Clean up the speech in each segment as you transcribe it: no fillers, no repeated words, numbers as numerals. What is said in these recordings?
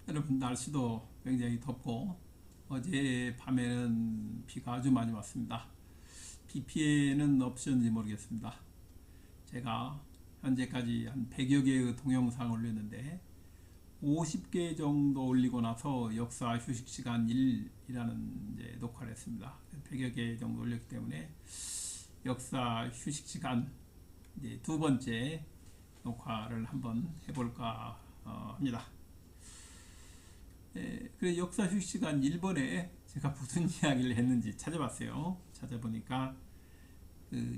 여러분, 날씨도 굉장히 덥고 어제 밤에는 비가 아주 많이 왔습니다. 비 피해는 없었는지 모르겠습니다. 제가 현재까지 한 100여 개의 동영상을 올렸는데 50개 정도 올리고 나서 역사 휴식 시간 1이라는 이제 녹화를 했습니다. 100여 개 정도 올렸기 때문에 역사 휴식 시간 이제 두 번째 녹화를 한번 해볼까 합니다. 그래 역사 휴식 시간 1번에 제가 무슨 이야기를 했는지 찾아봤어요. 찾아보니까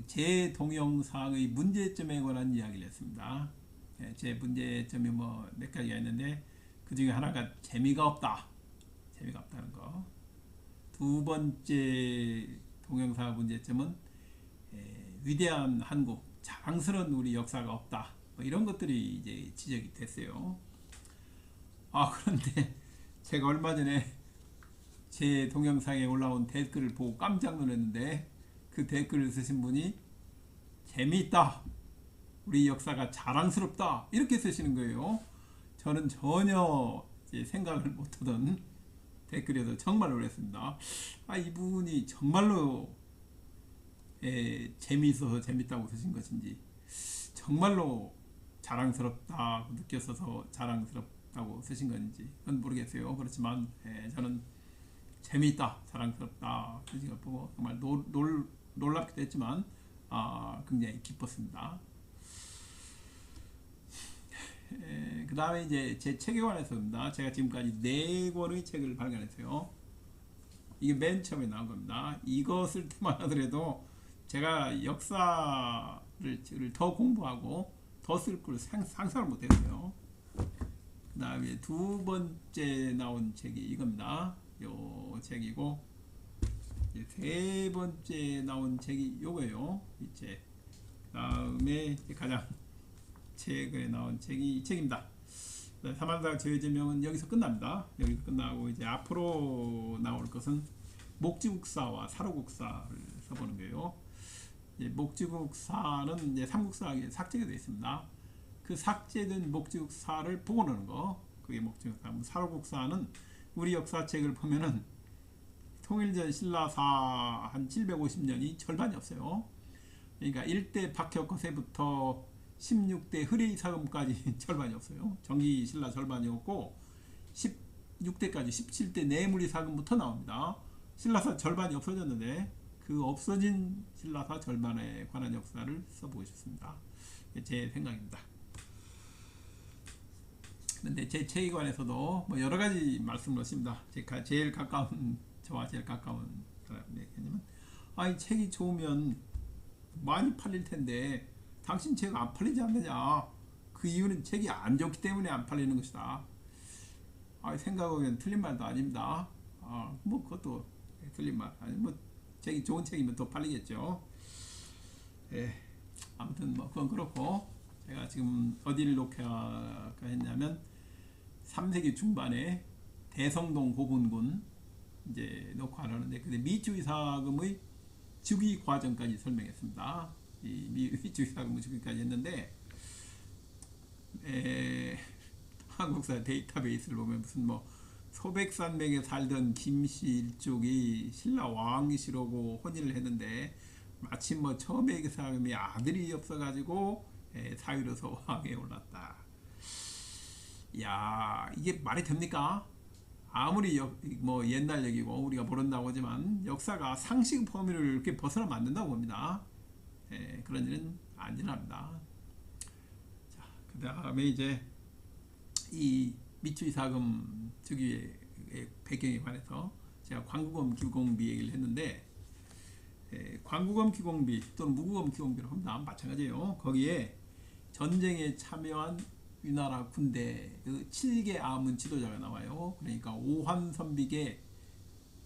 제 동영상의 문제점에 관한 이야기를 했습니다. 제 문제점이 뭐 몇 가지가 있는데 그 중에 하나가 재미가 없다. 재미가 없다는 거. 두 번째 동영상 문제점은 위대한 한국, 자랑스러운 우리 역사가 없다. 뭐 이런 것들이 이제 지적이 됐어요. 그런데 제가 얼마 전에 제 동영상에 올라온 댓글을 보고 깜짝 놀랐는데 그 댓글을 쓰신 분이 재미있다, 우리 역사가 자랑스럽다 이렇게 쓰시는 거예요. 저는 전혀 생각을 못하던 댓글에도 정말 놀랐습니다. 이분이 정말로 재미있어서 재밌다고 쓰신 것인지 정말로 자랑스럽다고 느꼈어서 자랑스럽다고 쓰신 건지 그건 모르겠어요. 그렇지만 저는 재미있다, 자랑스럽다 쓰신 걸 보고 정말 놀랍기도 했지만 굉장히 기뻤습니다. 그 다음에 이제 제 책에 관해서입니다. 제가 지금까지 4권의 책을 발간했어요. 이게 맨 처음에 나온 겁니다. 이것을 테마로 하더라도 제가 역사를 더 공부하고 더 쓸 걸 상상을 못했어요. 그 다음에 두 번째 나온 책이 이겁니다. 요 책이고 세 번째 나온 책이 요거예요. 이 책. 그 다음에 가장 최근에 나온 책이 이 책입니다. 사만사 제외제명은 여기서 끝납니다. 여기서 끝나고 이제 앞으로 나올 것은 목지국사와 사로국사를 써보는 거예요. 목지국사는 이제 삼국사에 삭제가 되어 있습니다. 그 삭제된 목지국사를 복원하는 거, 그게 목지국사. 사로국사는 우리 역사책을 보면은 통일전 신라사 한 750년이 절반이 없어요. 그러니까 1대 박혁거세부터 16대 흐레이사금까지 절반이 없어요. 정기신라 절반이 없고 16대까지 17대 내무리사금부터 나옵니다. 신라사 절반이 없어졌는데 그 없어진 신라사 절반에 관한 역사를 써보고 싶습니다. 제 생각입니다. 근데 제 책에 관해서도 뭐 여러 가지 말씀을 하십니다. 제가 제일 가까운, 저와 제일 가까운 사람에게는 이 책이 좋으면 많이 팔릴 텐데 당신 책 안 팔리지 않느냐, 그 이유는 책이 안 좋기 때문에 안 팔리는 것이다. 생각하면 틀린 말도 아닙니다. 뭐 그것도 틀린 말 아니, 뭐 책이 좋은 책이면 더 팔리겠죠. 아무튼 뭐 그건 그렇고, 제가 지금 어디를 녹화했냐면 3세기 중반에 대성동 고분군 이제 녹화를 하는데, 근데 미주이사금의 즉위 과정까지 설명했습니다. 이 미주이사금의 즉위까지 했는데, 한국사 데이터베이스를 보면 무슨 뭐 소백산맥에 살던 김씨 일족이 신라 왕이시라고 혼인을 했는데 마침 뭐 처음에 그 사람이 아들이 없어가지고 사위로서 왕에 올랐다. 야, 이게 말이 됩니까? 아무리 뭐 옛날 얘기고 우리가 모른다고 하지만 역사가 상식 범위를 이렇게 벗어나면 안 된다고 봅니다. 그런 일은 안 일어납니다. 자, 그 다음에 이제 이 미추이사금 즉위의 배경에 관해서 제가 광구검 기공비 얘기를 했는데, 광구검 기공비 또는 무구검 기공비로 합니다. 마찬가지예요. 거기에 전쟁에 참여한 위나라 군대 그 7개 아문 지도자가 나와요. 그러니까 오환선비계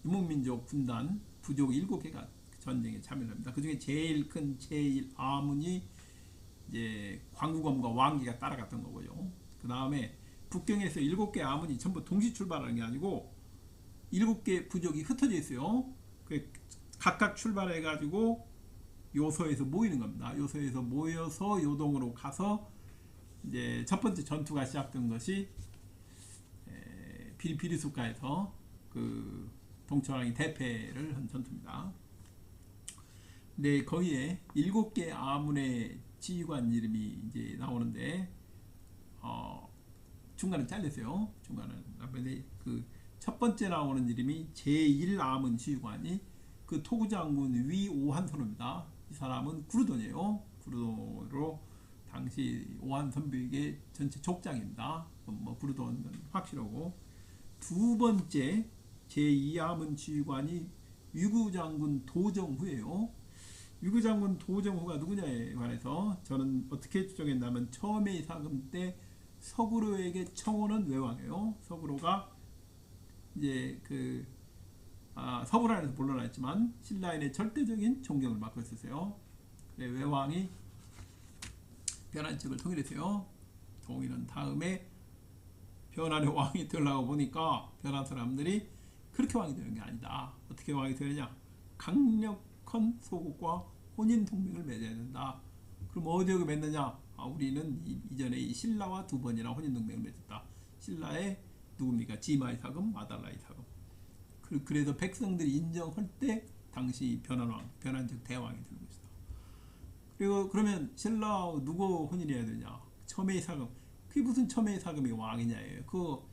유목민족 군단 부족 7개가 전쟁에 참여를 합니다. 그 중에 제일 큰 제1 아문이 이제 광구검과 왕기가 따라갔던 거고요. 그 다음에 북경에서 7개 아문이 전부 동시 출발하는 게 아니고 7개 부족이 흩어져 있어요. 각각 출발해 가지고 요소에서 모이는 겁니다. 요소에서 모여서 요동으로 가서 이제 첫 번째 전투가 시작된 것이 비리수가에서 그 동초왕이 대패를 한 전투입니다. 네, 거기에 7개 아문의 지휘관 이름이 이제 나오는데 중간에 잘렸어요. 중간은 그 첫 번째 나오는 이름이 제1아문 지휘관이 그 토구 장군 위오한선호입니다. 이 사람은 구르돈이에요. 구르돈으로 당시 오한선비에게 전체 족장입니다. 뭐 구르돈은 확실하고, 두 번째 제2아문 지휘관이 위구장군 도정후예요. 위구장군 도정후가 누구냐에 관해서 저는 어떻게 추정했냐면, 처음에 사금 때 서구로에게 청혼한 외왕이에요. 서구로가 이제 서구란에서 물러났지만 신라인의 절대적인 존경을 받고 있었어요. 그래, 외왕이 변한책을 통일했어요. 통일한 다음에 변한의 왕이 되려고 보니까 변한 사람들이 그렇게 왕이 되는 게 아니다. 어떻게 왕이 되느냐? 강력한 소국과 혼인 동맹을 맺어야 된다. 그럼 어디에 맺느냐? 우리는 이전에 신라와 2번이나 혼인 동맹을 맺었다. 신라의 누굽니까? 지마의 사금, 마달라의 사금. 그래서 백성들이 인정할 때 당시 변한왕, 변한즉 대왕이 되는 것이다. 그리고 그러면 신라 누구 혼인해야 되냐? 첨예의 사금. 그게 무슨 첨예의 사금이 왕이냐예요. 그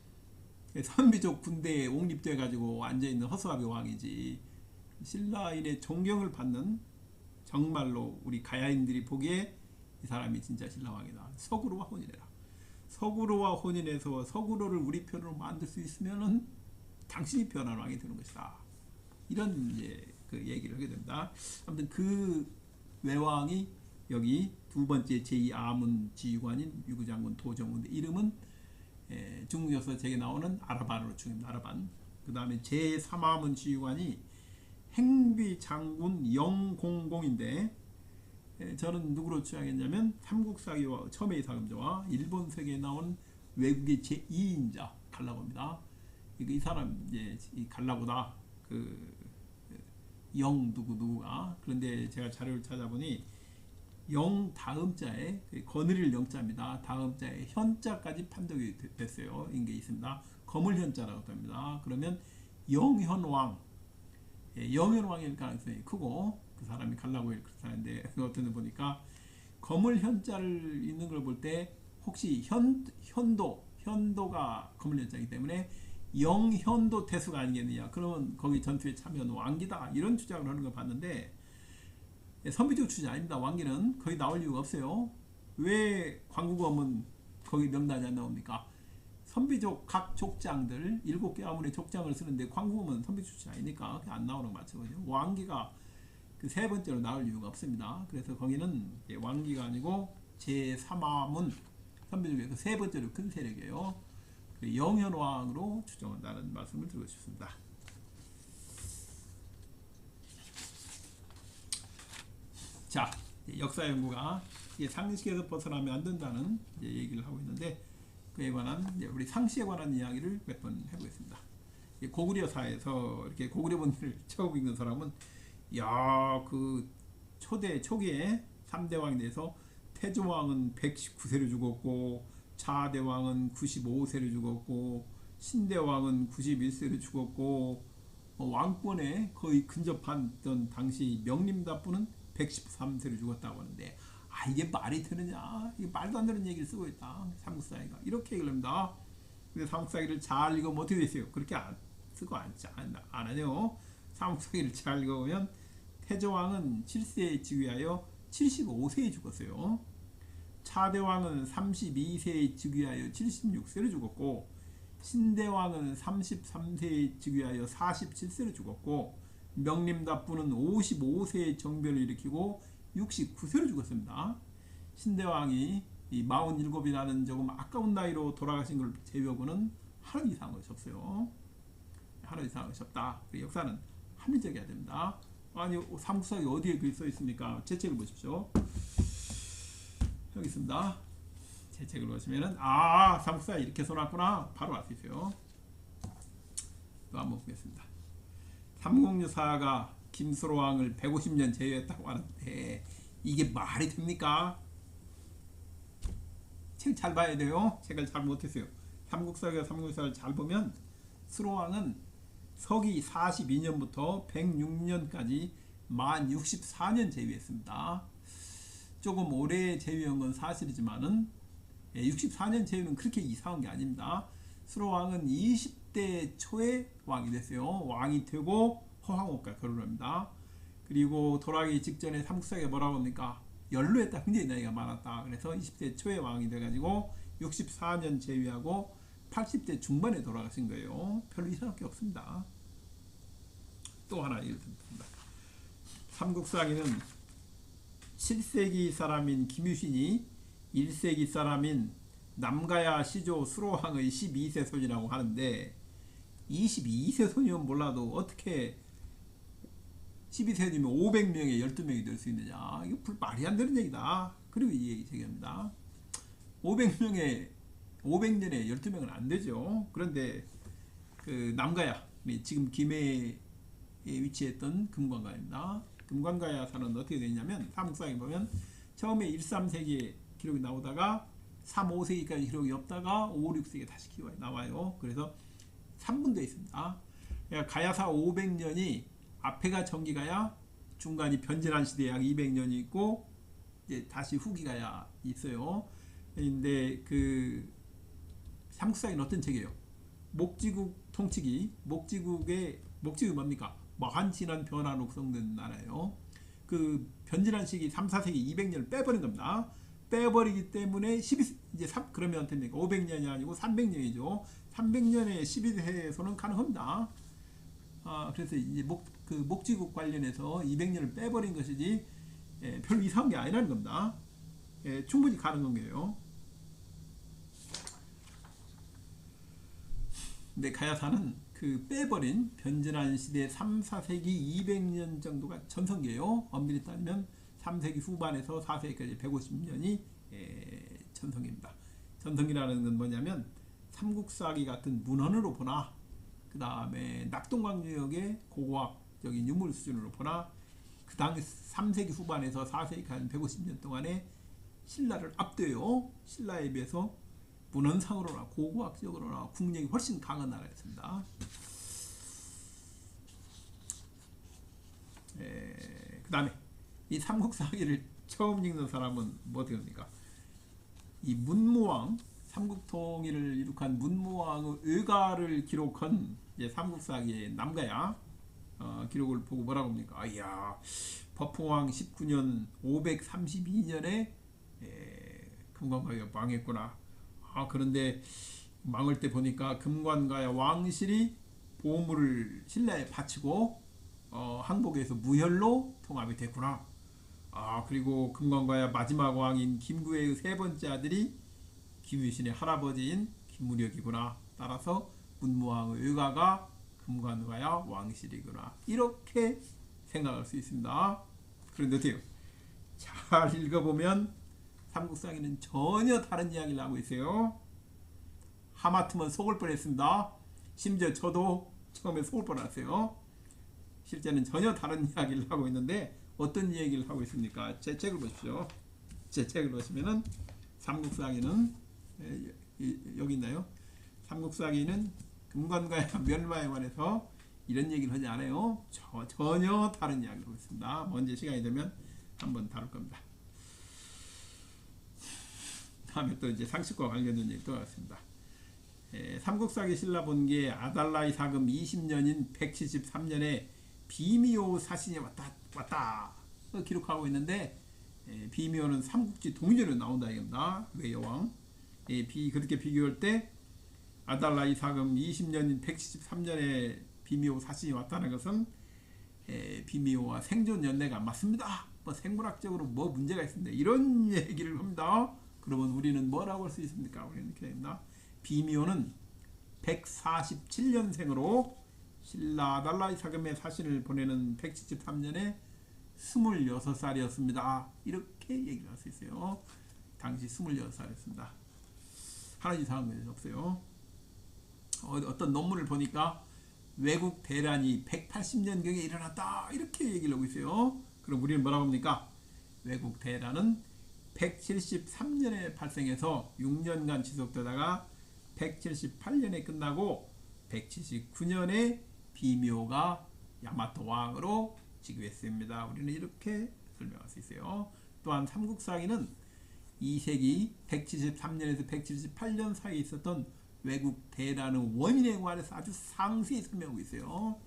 선비족 군대에 옹립돼 가지고 앉아 있는 허수아비 왕이지. 신라인의 존경을 받는, 정말로 우리 가야인들이 보기에 이 사람이 진짜 신라왕이다. 서구로와 혼인해라. 서구로와 혼인해서 서구로를 우리 편으로 만들 수 있으면은 당신이 변한왕이 되는 것이다. 이런 이제 그 얘기를 하게 됩니다. 아무튼 그 외왕이 여기 두 번째 제2아문 지휘관인 위구장군 도정후인데, 이름은 중국에서 제게 나오는 아라반으로 중입니다. 아라반. 그 다음에 제3아문 지휘관이 행비장군 영공공인데, 저는 누구로 취향했냐면 삼국사기와 첨예의 사금자와 일본 세계에 나온 외국의 제2인자 갈라고입니다. 이 사람 이제 이 갈라고다. 영 누구가. 그런데 제가 자료를 찾아보니 영 다음 자에 거느릴 영자입니다. 다음 자에 현자까지 판독이 됐어요. 인게 있습니다. 거물현자라고 합니다. 그러면 영현왕, 영현왕일 가능성이 크고, 그 사람이 갈라고일 그렇다는데 어떤 데 보니까 거물현자를 있는 걸 볼 때 혹시 현도가 거물현자이기 때문에 영현도 태수가 아니겠느냐. 그러면 거기 전투에 참여한 왕기다. 이런 주장을 하는 걸 봤는데, 선비족 출신 아닙니다. 왕기는 거의 나올 이유가 없어요. 왜 광구검은 거기 명단이 안 나옵니까? 선비족 각 족장들 7개 아문의 족장을 쓰는데 광구검은 선비족 출신 아니니까 안 나오는 거 맞거든요. 왕기가 그 세 번째로 나올 이유가 없습니다. 그래서 거기는 왕기가 아니고 제3아문 선비족에서 세 번째로 큰 세력이에요. 영현왕으로 추정한다는 말씀을 드리고 싶습니다. 자, 역사 연구가 상식에서 벗어나면 안 된다는 얘기를 하고 있는데, 그에 관한 우리 상식에 관한 이야기를 몇 번 해보겠습니다. 고구려사에서 이렇게 고구려 본들을 처음 읽는 사람은, 그 초기에 3대 왕에 대해서 태조왕은 119세를 죽었고, 차대왕은 95세를 죽었고, 신대왕은 91세를 죽었고, 왕권에 거의 근접했던 당시 명림다부는 113세를 죽었다고 하는데, 이게 말이 되느냐? 이게 말도 안 되는 얘기를 쓰고 있다. 삼국사기가 이렇게 얘기를 합니다. 근데 삼국사기를 잘 읽으면 어떻게 되세요? 그렇게 안 쓰고 안 하네요. 삼국사기를 잘 읽어보면 태조왕은 7세에 즉위하여 75세에 죽었어요. 차대왕은 32세에 즉위하여 76세를 죽었고, 신대왕은 33세에 즉위하여 47세를 죽었고, 명림답부는 55세에 정변을 일으키고 69세를 죽었습니다. 신대왕이 이 47이라는 조금 아까운 나이로 돌아가신 걸 제외하고는 하루 이상을 접어요. 하루 이상을 접다. 역사는 합리적이어야 됩니다. 아니, 삼국사기 어디에 글 써 있습니까? 제 책을 보십시오. 여기 있습니다. 제 책을 보시면은 삼국사기 이렇게 써놨구나 바로 알 수 있어요. 또 한번 보겠습니다. 삼국유사가 김수로왕을 150년 제외했다고 하는데 이게 말이 됩니까? 책 잘 봐야 돼요. 책을 잘 못했어요. 삼국사기와 삼국유사를 잘 보면 수로왕은 서기 42년부터 106년까지 만 64년 재위했습니다. 조금 오래 재위한 건 사실이지만은 64년 재위는 그렇게 이상한 게 아닙니다. 수로왕은 20대 초에 왕이 됐어요. 왕이 되고 허황옥과 결혼을 합니다. 그리고 돌아가기 직전에 삼국사에 뭐라고 합니까? 연로했다. 굉장히 나이가 많았다. 그래서 20대 초에 왕이 돼가지고 64년 재위하고 80대 중반에 돌아가신 거예요. 별로 이상할 게 없습니다. 또 하나 예를 듭니다. 삼국사기는 7세기 사람인 김유신이 1세기 사람인 남가야 시조 수로왕의 12세 손이라고 하는데 22세 손이면 몰라도 어떻게 12세이면 500명에 12명이 될 수 있느냐. 이거 말이 안 되는 얘기다. 그리고 이 얘기 제기합니다. 500년에 12명은 안 되죠. 그런데 그 남가야, 지금 김해에 위치했던 금관가야입니다. 금관가야사는 어떻게 되냐면 삼국사에 보면 처음에 1, 3세기에 기록이 나오다가 3, 5세기까지 기록이 없다가 5, 6세기에 다시 기록이 나와요. 그래서 3분도 있습니다. 그러니까 가야사 500년이 앞에가 정기가야, 중간이 변질한 시대 약 200년이 있고 이제 다시 후기가야 있어요. 근데 그 삼국사에는 어떤 책이에요? 목지국 통치기. 목지국이 뭡니까? 무한진한 변화 녹성된 나라예요. 그 변질한 시기 3, 4세기 200년을 빼버린 겁니다. 빼버리기 때문에 이제 그러면 됩니까? 500년이 아니고 300년이죠. 300년에 12세에서는 가능합니다. 그래서 이제 목지국 관련해서 200년을 빼버린 것이지 별로 이상한 게 아니라는 겁니다. 충분히 가능한 거예요. 근데 가야사는 그 빼버린 변질한 시대 3, 4세기 200년 정도가 전성기예요. 엄밀히 따지면 3세기 후반에서 4세기까지 150년이 전성기입니다. 전성기라는 건 뭐냐면 삼국사기 같은 문헌으로 보나, 그 다음에 낙동강유역의 고고학적인 유물 수준으로 보나, 그 다음에 3세기 후반에서 4세기까지 한 150년 동안에 신라를 압도해요. 신라에 비해서 문헌상으로나 고고학적으로나 국력이 훨씬 강한 나라였습니다. 그 다음에 이 삼국사기를 처음 읽는 사람은 뭐 어떻게 합니까? 이 문무왕, 삼국통일을 이룩한 문무왕의 의가를 기록한 삼국사기의 남가야 기록을 보고 뭐라고 합니까? 이야, 법흥왕 19년 532년에 금관가야가 망했구나. 그런데 망할 때 보니까 금관가야 왕실이 보물을 신라에 바치고 항복에서 무혈로 통합이 됐구나. 그리고 금관가야 마지막 왕인 김구의 세 번째 아들이 김유신의 할아버지인 김무력이구나. 따라서 문무왕의 의가가 금관가야 왕실이구나. 이렇게 생각할 수 있습니다. 그런데 어때요? 잘 읽어보면 삼국사기는 전혀 다른 이야기를 하고 있어요. 하마터면 속을 뻔했습니다. 심지어 저도 처음에 속을 뻔했어요. 실제는 전혀 다른 이야기를 하고 있는데 어떤 얘기를 하고 있습니까? 제 책을 보십시오. 제 책을 보시면은 삼국사기는 여기 있나요? 삼국사기는 금관가야 멸망에 관해서 이런 얘기를 하지 않아요. 전혀 다른 이야기를 하고 있습니다. 언제 시간이 되면 한번 다룰 겁니다. 다음에 또 이제 상식과 관련된 얘기 또 하겠습니다. 삼국사기 신라본기에 아달라이 사금 20년인 173년에 비미오 사신이 왔다 기록하고 있는데, 비미오는 삼국지 동전으로 나온다 이겁니다. 외여왕. 그렇게 비교할 때 아달라이 사금 20년인 173년에 비미오 사신이 왔다는 것은 비미오와 생존 연례가 맞습니다. 뭐 생물학적으로 뭐 문제가 있습니다. 이런 얘기를 합니다. 그러면 우리는 뭐라고 할 수 있습니까? 우리는 이렇게 됩니다. 비미오는 147년생으로 신라 아달라이 사금의 사신을 보내는 173년에 26살이었습니다. 이렇게 얘기를 할 수 있어요. 당시 26살이었습니다. 하나 이상한 건 없어요. 어떤 논문을 보니까 외국 대란이 180년경에 일어났다 이렇게 얘기를 하고 있어요. 그럼 우리는 뭐라고 합니까? 외국 대란은 173년에 발생해서 6년간 지속되다가 178년에 끝나고 179년에 비묘가 야마토 왕으로 즉위했습니다. 우리는 이렇게 설명할 수 있어요. 또한 삼국사기는 2세기 173년에서 178년 사이에 있었던 외국 대란의 원인에 관해서 아주 상세히 설명하고 있어요.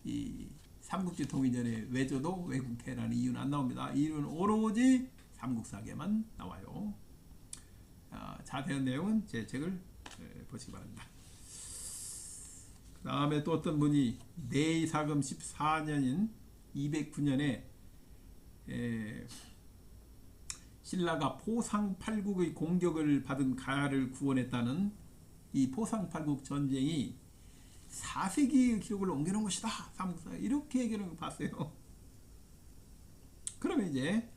이 삼국지 통일전의 외조도 외국 대란의 이유는 안 나옵니다. 이유는 오로지 삼국사기에만 나와요. 자세한 내용은 제 책을 보시기 바랍니다. 그 다음에 또 어떤 분이 내이사금 14년인 209년에 신라가 포상팔국의 공격을 받은 가야를 구원했다는 이 포상팔국 전쟁이 4세기의 기록을 옮겨놓은 것이다. 삼국사 이렇게 얘기하는 거 봤어요. 그러면 이제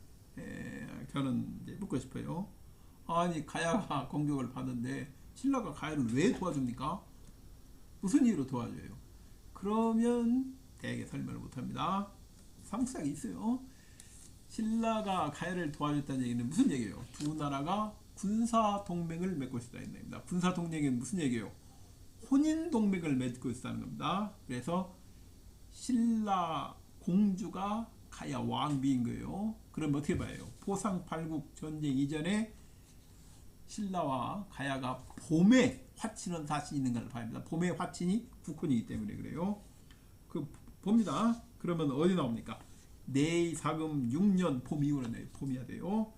저는 이제 묻고 싶어요. 아니 가야가 공격을 받는데 신라가 가야를 왜 도와줍니까? 무슨 이유로 도와줘요? 그러면 대개 설명을 못합니다. 삼국사가 있어요. 신라가 가야를 도와줬다는 얘기는 무슨 얘기예요? 두 나라가 군사 동맹을 맺고 있다는 얘기입니다. 군사 동맹이 무슨 얘기예요? 혼인 동맹을 맺고 있다는 겁니다. 그래서 신라 공주가 가야 왕비인 거예요. 그럼 어떻게 봐요? 포상팔국 전쟁 이전에 신라와 가야가 봄에 화친한 사실이 있는 걸 봐야 합니다. 봄에 화친이 국혼이기 때문에 그래요. 그 봅니다. 그러면 어디 나옵니까? 내이사금 6년 봄 2월에 봄이야 돼요.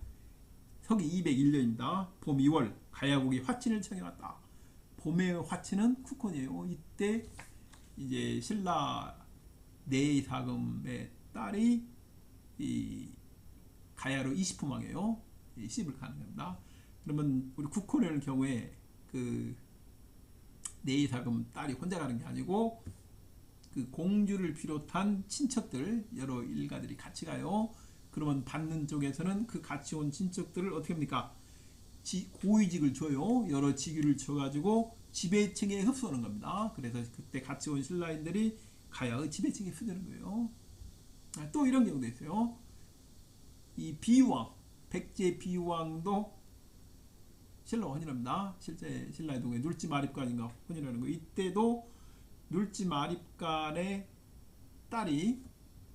서기 201년입니다. 봄 2월 가야국이 화친을 청해왔다. 봄의 화친은 국혼이에요. 이때 이제 신라 내이사금의 딸이 이 가야로 20품왕이에요. 시집을 가는 겁니다. 그러면 우리 국혼의 경우에 그 내이사금 딸이 혼자 가는 게 아니고 그 공주를 비롯한 친척들 여러 일가들이 같이 가요. 그러면 받는 쪽에서는 그 같이 온 친척들을 어떻게 합니까? 고위직을 줘요. 여러 직위를 줘가지고 지배층에 흡수하는 겁니다. 그래서 그때 같이 온 신라인들이 가야의 지배층에 흡수되는 거예요. 또 이런 경우도 있어요. 이 비유왕, 백제 비유왕도 신라와 혼인합니다. 실제 신라의 동에 눌지마립간인가 혼인하는 거. 이때도 눌지마립간의 딸이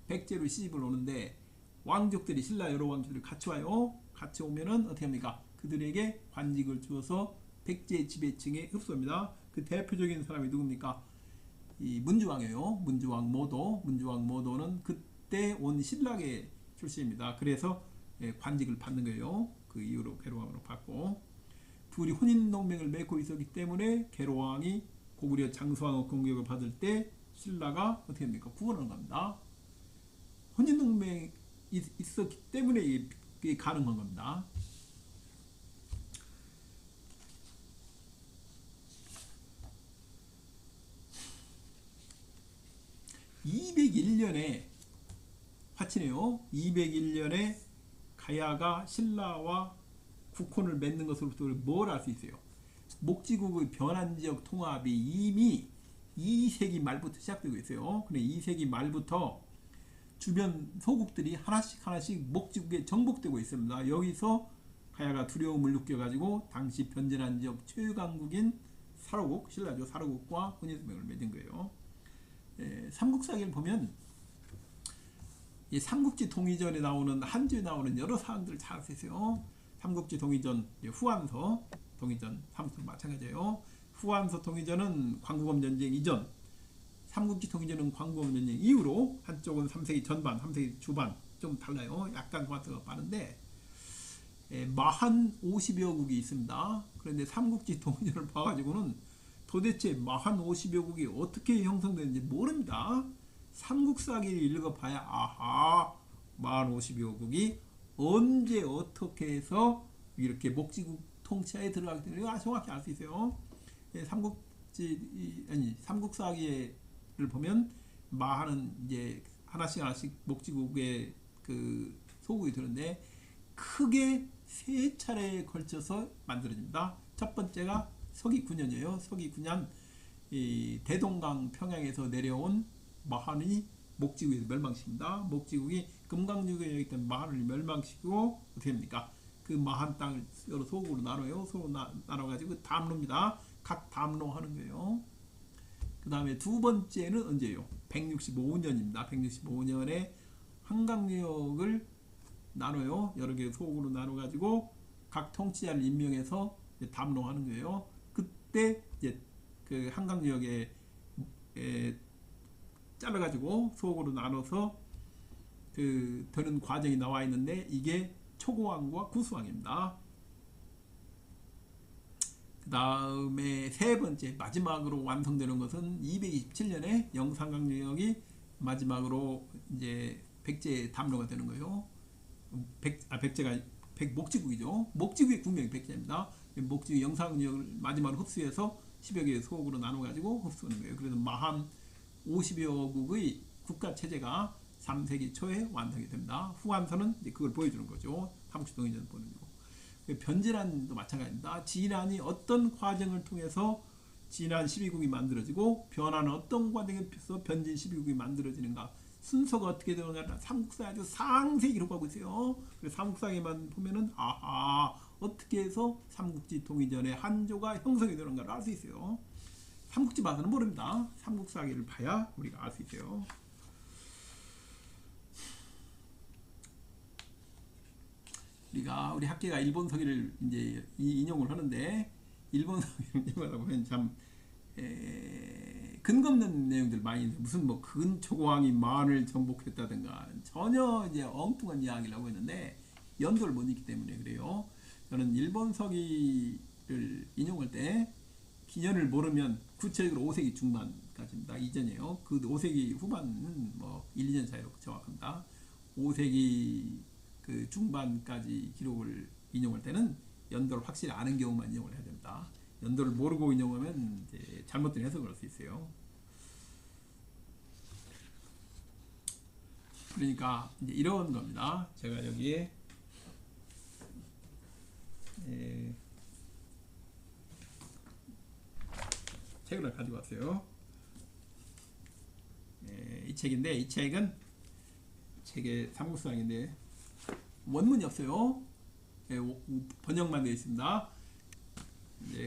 백제로 시집을 오는데 왕족들이 신라 여러 왕족들이 같이 와요. 같이 오면은 어떻게 합니까? 그들에게 관직을 주어서 백제 지배층에 흡수합니다. 그 대표적인 사람이 누굽니까? 이 문주왕이에요. 문주왕 모도. 문주왕 모도는 그때 온 신라계 출신입니다. 그래서 관직을 받는 거예요. 그 이후로 계로왕으로 받고 둘이 혼인동맹을 맺고 있었기 때문에 계로왕이 고구려 장수왕의 공격을 받을 때 신라가 어떻게 합니까? 구원하는 겁니다. 혼인동맹이 있었기 때문에 이게 가능한 겁니다. (201년에) 화친이에요. 201년에 가야가 신라와 국혼을 맺는 것으로부터 뭘 알 수 있어요? 목지국의 변환지역 통합이 이미 2세기 말부터 시작되고 있어요. 근데 2세기 말부터 주변 소국들이 하나씩 목지국에 정복되고 있습니다. 여기서 가야가 두려움을 느껴가지고 당시 변전한 지역 최강국인 사로국, 신라죠. 사로국과 혼인동맹을 맺은 거예요. 삼국사기를 보면 이 삼국지 통일전에 나오는 한주에 나오는 여러 사항들을 잘 알 수 있어요. 삼국지 통일전, 후한서 통일전, 삼국지 마찬가지예요. 후한서 통일전은 광구검 전쟁 이전, 삼국지 통일전은 광구검 전쟁 이후로 한쪽은 3세기 전반, 3세기 주반 좀 달라요. 약간 후한서가 빠른데 마한 50여 국이 있습니다. 그런데 삼국지 통일전을 봐가지고는 도대체 마한 50여 국이 어떻게 형성되는지 모릅니다. 삼국사기를 읽어봐야 아하 마한 50여 국이 언제 어떻게 해서 이렇게 목지국 통치하에 들어가기 때문에 정확히 알 수 있어요. 삼국사기를 보면 마하는 이제 하나씩 목지국의 그 소국이 되는데 크게 세 차례에 걸쳐서 만들어집니다. 첫 번째가 서기 9년이에요. 서기 9년 이 대동강 평양에서 내려온 마한이 목지국에서 멸망시킵니다. 목지국이 금강유교에 있던 마한을 멸망시키고 어떻게 합니까? 그 마한 땅을 여러 소국으로 나눠요. 서로 나눠가지고 담로입니다. 각 담로 하는 거예요. 그 다음에 두 번째는 언제예요? 165년입니다. 165년에 한강유역을 나눠요. 여러 개 소국으로 나눠가지고 각 통치자를 임명해서 담로하는 거예요. 그때 이제 그 한강유역에 잘라가지고 소국으로 나눠서 그 되는 과정이 나와 있는데 이게 초고왕과 구수왕입니다. 그 다음에 세 번째 마지막으로 완성되는 것은 227년에 영산강유역이 마지막으로 이제 백제 담로가 되는 거예요. 백제가 목지국이죠. 목지국의 국명이 백제입니다. 목지국 영산강유역을 마지막으로 흡수해서 10여 개의 소국으로 나눠 가지고 흡수하는 거예요. 그래서 마한 50여 국의 국가 체제가 3세기 초에 완성이 됩니다. 후한서는 이제 그걸 보여주는 거죠. 삼국지동의전 보는 거. 변진한도 마찬가지입니다. 진한이 어떤 과정을 통해서 진한 12국이 만들어지고 변화는 어떤 과정에서 변진 12국이 만들어지는가, 순서가 어떻게 되느냐, 삼국사에 아주 상세히 기록하고 있어요. 그래서 삼국사에만 보면은 아하 어떻게 해서 삼국지 동의전의 한조가 형성이 되는가를 알 수 있어요. 삼국지 봐서는 모릅니다. 삼국사기를 봐야 우리가 알 수 있어요. 우리 학계가 일본 서기를 이제 인용을 하는데, 일본 서기를 인용하다 보면 참 근거 없는 내용들 많이 있는데, 무슨 뭐 근초고왕이 만을 정복했다든가 전혀 이제 엉뚱한 이야기를 하고 있는데 연도를 못 읽기 때문에 그래요. 저는 일본 서기를 인용할 때 기년을 모르면 구체적으로 5세기 중반까지입니다. 이전이에요. 그 5세기 후반은 뭐 1, 2년 사이로 정확합니다. 5세기 그 중반까지 기록을 인용할 때는 연도를 확실히 아는 경우만 인용을 해야 됩니다. 연도를 모르고 인용하면 이제 잘못된 해석을 할 수 있어요. 그러니까 이제 이런 겁니다. 제가 여기에 책을 가지고 왔어요. 이 책인데, 이 책은 책의 삼국사인데 원문이 없어요. 번역만 되어 있습니다.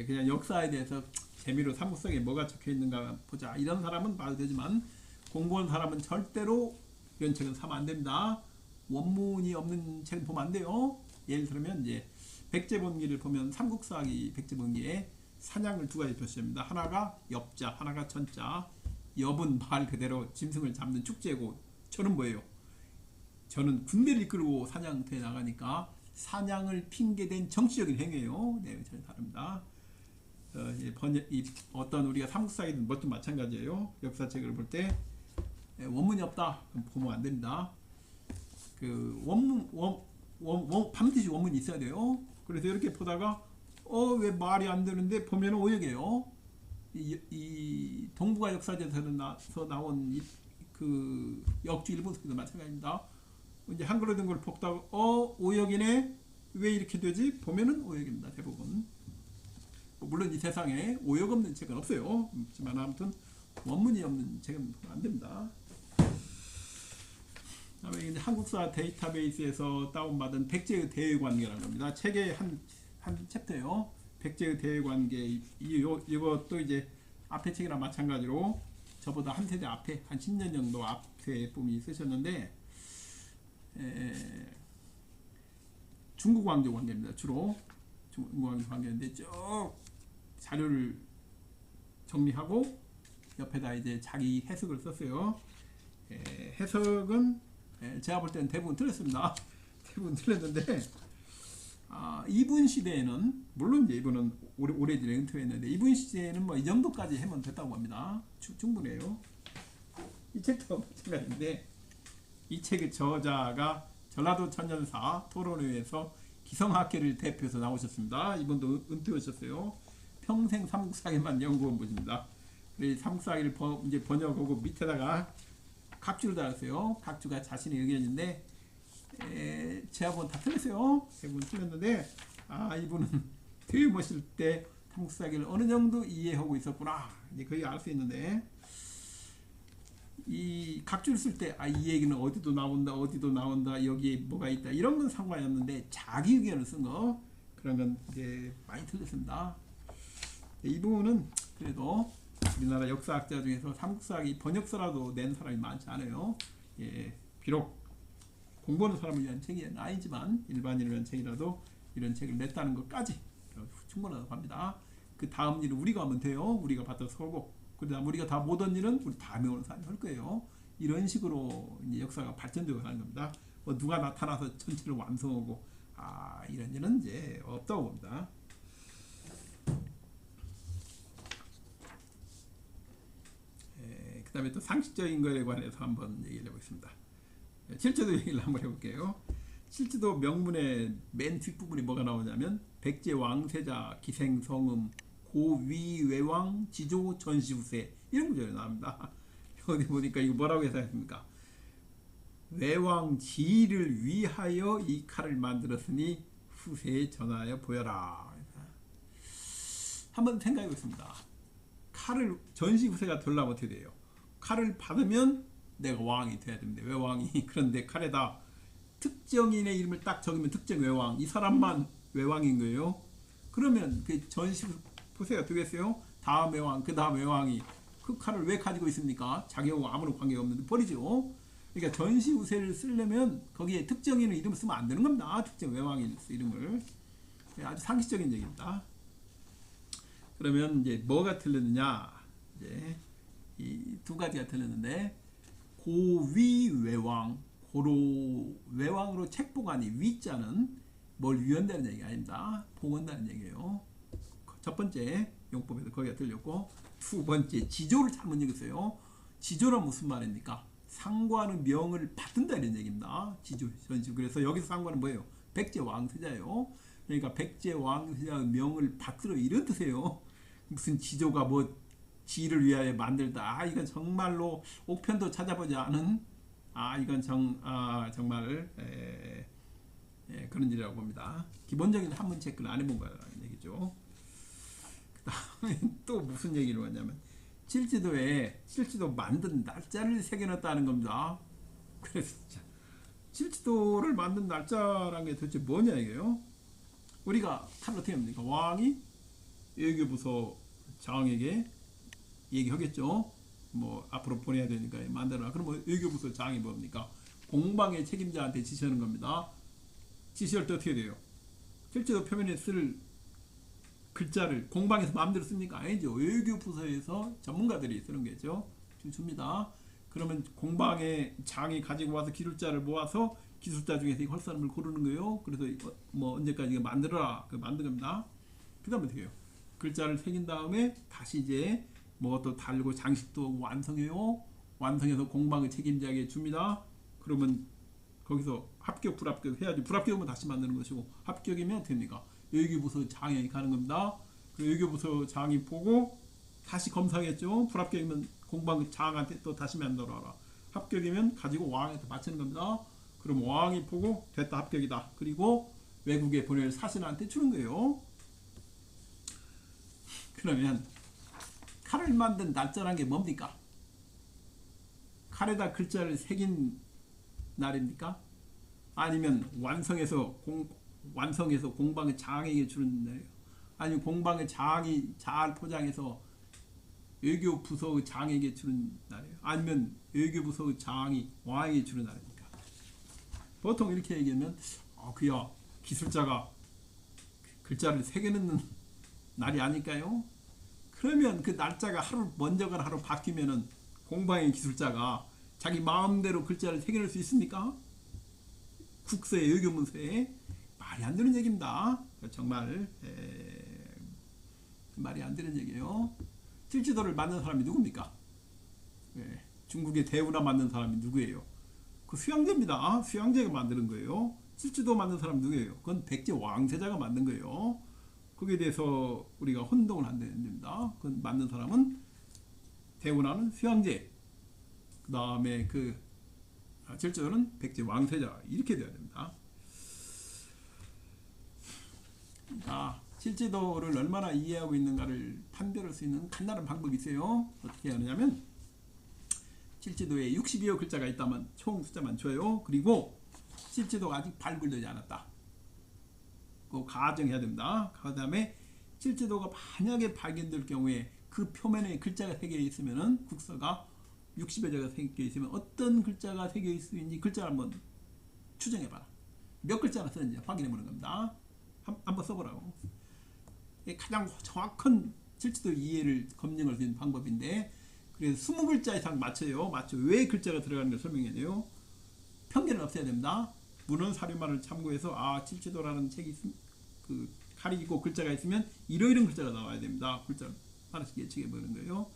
그냥 역사에 대해서 재미로 삼국사에 뭐가 적혀 있는가 보자, 이런 사람은 봐도 되지만 공부한 사람은 절대로 이런 책은 사면 안 됩니다. 원문이 없는 책은 보면 안 돼요. 예를 들면 이제 백제본기를 보면 삼국사기 백제본기에 사냥을 두 가지 표시합니다. 하나가 엽자, 하나가 천자. 엽은 말 그대로 짐승을 잡는 축제고, 저는 뭐예요? 저는 군대를 이끌고 사냥터에 나가니까 사냥을 핑계댄 정치적인 행위예요. 네, 전혀 다릅니다. 어떤 우리가 삼국사이든 뭐든 마찬가지예요. 역사책을 볼 때 원문이 없다, 그럼 보면 안 됩니다. 그 반드시 원문이 있어야 돼요. 그래서 이렇게 보다가 왜 말이 안 되는데 보면 오역이에요. 이 동북아 역사제에서 나온 그 역주 일본서기도 마찬가지입니다. 이제 한글로 된 걸 보다가 오역이네, 왜 이렇게 되지? 보면은 오역입니다. 대부분. 물론 이 세상에 오역 없는 책은 없어요. 하지만 아무튼 원문이 없는 책은 안 됩니다. 다음에 이제 한국사 데이터베이스에서 다운받은 백제의 대외관계라는 겁니다. 책의 한 챕터예요. 백제의 대외관계. 이것도 이제 앞에 책이랑 마찬가지로 저보다 한 세대 앞에, 한 10년 정도 앞에 분이 쓰셨는데, 중국 왕조 관계입니다. 주로 중국 왕조 관계인데 쭉 자료를 정리하고 옆에다 이제 자기 해석을 썼어요. 해석은 제가 볼 때는 대부분 틀렸습니다. 대부분 틀렸는데, 이분 시대에는, 물론 이제 이분은 오래전에 은퇴했는데, 이분 시대에는 뭐 이 정도까지 하면 됐다고 합니다. 충분해요. 이 책도 마찬가지인데, 이 책의 저자가 전라도 천년사 토론회에서 기성학계를 대표해서 나오셨습니다. 이분도 은퇴하셨어요. 평생 삼국사기만 연구한 분입니다. 삼국사기를 이제 번역하고 밑에다가 각주를 달았어요. 각주가 자신의 의견인데 제하고는 다 틀렸어요. 대부분 틀렸는데, 이분은 되게 멋있을 때 삼국사기를 어느 정도 이해하고 있었구나, 이제 거의 알 수 있는데, 이 각주를 쓸 때 이 얘기는 어디도 나온다 어디도 나온다 여기에 뭐가 있다 이런 건 상관이 없는데 자기 의견을 쓴 거 그런 건 이제 많이 틀렸습니다. 이 부분은 그래도 우리나라 역사학자 중에서 삼국사기 번역서라도 낸 사람이 많지 않아요. 예, 비록 공부하는 사람을 위한 책이 아니지만 일반인을 위한 책이라도 이런 책을 냈다는 것까지 충분하다고 합니다. 그 다음 일은 우리가 하면 돼요. 우리가 받아서 서고 그 다음 우리가 다 못한 일은 우리 다음에 오는 사람이 할 거예요. 이런 식으로 이제 역사가 발전되고 가는 겁니다. 뭐 누가 나타나서 전체를 완성하고 이런 일은 이제 없다고 봅니다. 그 다음에 또 상식적인 거에 관해서 한번 얘기를 해보겠습니다. 실제도 얘기를 한번 해볼게요. 실제도 명문의 맨 뒷부분에 뭐가 나오냐면 백제 왕세자 기생성음 고위외왕 지조 전시후세 이런 구절이 나옵니다. 어디 보니까 이거 뭐라고 해석했습니까? 외왕 지위를 위하여 이 칼을 만들었으니 후세에 전하여 보여라. 한번 생각해 보겠습니다. 칼을 전시후세가 되려면 어떻게 돼요? 칼을 받으면 내가 왕이 돼야 됩니다. 외왕이. 그런데 칼에다 특정인의 이름을 딱 적으면 특정 외왕, 이 사람만 외왕인 거예요. 그러면 그 전시후세가 되겠어요? 다음 외왕, 그 다음 외왕이 그 칼을 왜 가지고 있습니까? 자기하고 아무런 관계가 없는데 버리죠. 그러니까 전시후세를 쓰려면 거기에 특정인의 이름을 쓰면 안 되는 겁니다. 특정 외왕의 이름을. 아주 상식적인 얘기입니다. 그러면 이제 뭐가 틀렸느냐? 이제 이 두 가지가 틀렸는데 고위외왕, 고로 외왕으로 책봉하니 위자는 뭘 위헌다는 얘기가 아닙니다. 봉헌다는 얘기예요. 첫 번째 용법에서 거기가 틀렸고 두 번째 지조를 잘못 읽었어요. 지조란 무슨 말입니까? 상관의 명을 받든다 이런 얘기입니다. 지조 전시. 그래서 여기서 상관은 뭐예요? 백제 왕세자예요. 그러니까 백제 왕세자의 명을 받들어 이런 뜻이에요. 무슨 지조가 뭐 지를 위하여 만들다. 이건 정말로 옥편도 찾아보지 않은 이건 정말 그런 일이라고 봅니다. 기본적인 한문 체크를 안 해본 거라는 얘기죠. 그 다음에 또 무슨 얘기를 하냐면 실지도 만든 날짜를 새겨놨다는 겁니다. 그래서 실지도를 만든 날짜라는 게 도대체 뭐냐 이게요. 우리가 칼을 어떻게 합니까? 왕이 외교부서 장에게 얘기하겠죠. 뭐 앞으로 보내야 되니까 만들어라. 그러면 외교부서 장이 뭡니까? 공방의 책임자한테 지시하는 겁니다. 지시할 때 어떻게 돼요? 실제로 표면에 쓸 글자를 공방에서 마음대로 씁니까? 아니죠. 외교부서에서 전문가들이 쓰는 거죠. 줍니다. 그러면 공방의 장이 가지고 와서 기술자를 모아서 기술자 중에서 이 헐사람을 고르는 거예요. 그래서 뭐 언제까지 만들어라. 만든 겁니다. 그 다음에 어떻게 해요? 글자를 새긴 다음에 다시 이제 뭐 또 달고 장식도 완성해요. 완성해서 공방의 책임자에게 줍니다. 그러면 거기서 합격 불합격 해야지. 불합격이면 다시 만드는 것이고 합격이면 됩니까? 외교부서 장이 가는 겁니다. 그 외교부서 장이 보고 다시 검사하겠죠. 불합격이면 공방 장한테 또 다시 만들어라. 합격이면 가지고 왕한테 바치는 겁니다. 그럼 왕이 보고 됐다 합격이다. 그리고 외국에 보낼 사신한테 주는 거예요. 그러면 칼을 만든 날짜란 게 뭡니까? 칼에다 글자를 새긴 날입니까? 아니면 완성해서 공방의 장에게 주는 날이에요? 아니면 공방의 장이 잘 포장해서 외교부서의 장에게 주는 날이에요? 아니면 외교부서의 장이 왕에게 주는 날입니까? 보통 이렇게 얘기하면 그야 기술자가 글자를 새겨넣는 날이 아닐까요? 그러면 그 날짜가 하루 먼저가 하루 바뀌면은 공방의 기술자가 자기 마음대로 글자를 새겨낼 수 있습니까? 국서에 외교문서에 말이 안 되는 얘기입니다. 정말 말이 안 되는 얘기예요. 실지도를 만든 사람이 누굽니까? 중국의 대우나 만든 사람이 누구예요? 그 수양제입니다. 수양제가 만드는 거예요. 실지도 만든 사람 누구예요? 그건 백제 왕세자가 만든 거예요. 거기에 대해서 우리가 혼동을 안 됩니다. 그 만든 사람은 대운하는 수양제, 그 다음에 실제로는 백제 왕세자 이렇게 되어야 됩니다. 실제도를 얼마나 이해하고 있는가를 판별할 수 있는 간단한 방법이 있어요. 어떻게 하느냐면 실제도에 62여 글자가 있다면 총 숫자만 줘요. 그리고 실제도가 아직 발굴되지 않았다. 그거 가정해야 됩니다. 그 다음에 실제도가 만약에 발견될 경우에 그 표면에 글자가 새겨 있으면은 국서가 60여 자가 새겨 있으면 어떤 글자가 새겨 있는지 글자를 한번 추정해봐라. 몇 글자나 쓰는지 확인해보는 겁니다. 한번 써보라고. 이게 가장 정확한 실제도 이해를 검증할 수 있는 방법인데, 그래서 20글자 이상 맞춰요. 왜 글자가 들어가는지 설명해야 돼요. 편견은 없애야 됩니다. 문헌 사료만을 참고해서 실제도라는 책이 그 칼이 있고 글자가 있으면 이러이러한 글자가 나와야 됩니다. 글자를 하나씩 예측해 보는 거예요.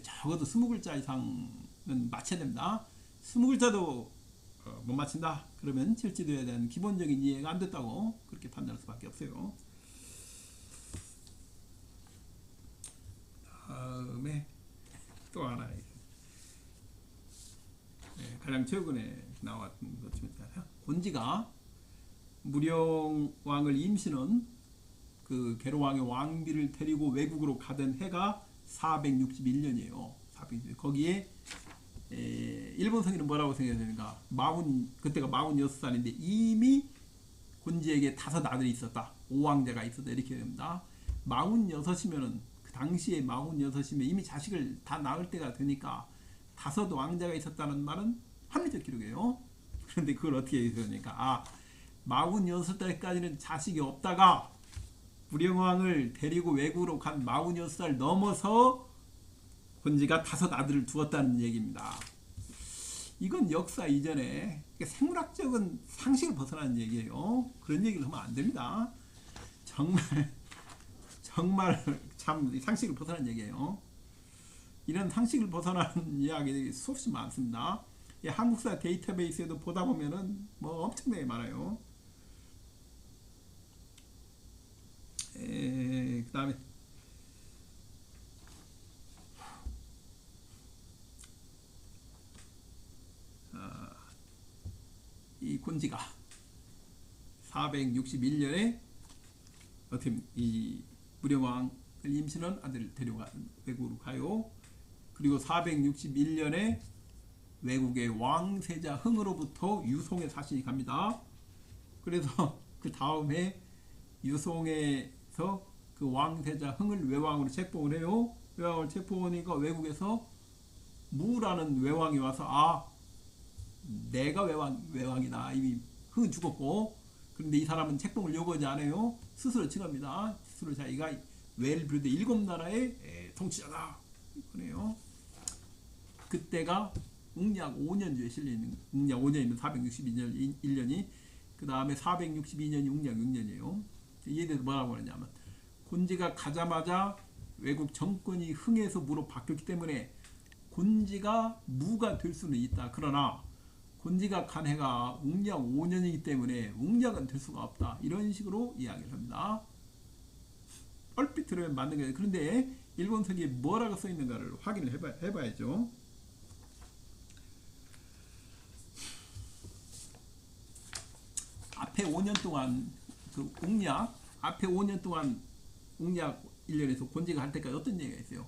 적어도 20글자 이상은 맞춰야 됩니다. 20글자도 못 맞춘다? 그러면 실제도에 대한 기본적인 이해가 안 됐다고 그렇게 판단할 수밖에 없어요. 다음에 또 하나, 가장 최근에 나왔던 것 중에 하나, 곤지가 무령왕을 임신한 그 계로왕의 왕비를 데리고 외국으로 가던 해가 461년이에요. 거기에 일본 성인은 뭐라고 생각해야 되는가? 그때가 46살인데 이미 곤지에게 5 아들이 있었다. 5왕제가 있었다. 이렇게 됩니다. 46이면은 그 당시에 46이면 이미 자식을 다 낳을 때가 되니까 5 왕자가 있었다는 말은 합리적 기록이에요. 그런데 그걸 어떻게 해석하니까 46살까지는 자식이 없다가 무령왕을 데리고 외국으로 간 46살 넘어서 곤지가 5 아들을 두었다는 얘기입니다. 이건 역사 이전에 생물학적인 상식을 벗어나는 얘기예요. 그런 얘기를 하면 안 됩니다. 정말 참 상식을 벗어나는 얘기예요. 이런 상식을 벗어나는 이야기들이 수없이 많습니다. 한국사 데이터베이스에도 보다 보면은 뭐 엄청나게 많아요. 그 다음에 이 곤지가 461년에 어떻게 이 무령왕을 임신한 아들을 데려가 외국으로 가요. 그리고 461년에 외국의 왕세자 흥으로부터 유송의 사신이 갑니다. 그래서 그 다음에 유송에서 그 왕세자 흥을 외왕으로 책봉을 해요. 외왕을 책봉하니까 외국에서 무라는 외왕이 와서 내가 외왕이다. 이미 흥은 죽었고, 그런데 이 사람은 책봉을 요구하지 않아요. 스스로 칭합니다. 스스로 자기가 외를 비롯해 7나라의 통치자다. 그래요. 그때가 웅약 5년주에 실려있는, 웅약 5년이면 462년이, 그 다음에 462년이 웅약 6년이에요. 이에 대해서 뭐라고 하느냐면, 곤지가 가자마자 외국 정권이 흥에서 무로 바뀌었기 때문에 곤지가 무가 될 수는 있다. 그러나 곤지가 간 해가 웅약 5년이기 때문에 웅약은 될 수가 없다. 이런 식으로 이야기를 합니다. 얼핏 들으면 맞는 거예요. 그런데 일본서기에 뭐라고 써 있는가를 확인을 해봐야죠. 앞에 5년 동안 그 웅약, 앞에 5년 동안 웅약 1년에서 곤지가 할 때까지 어떤 얘기가 있어요?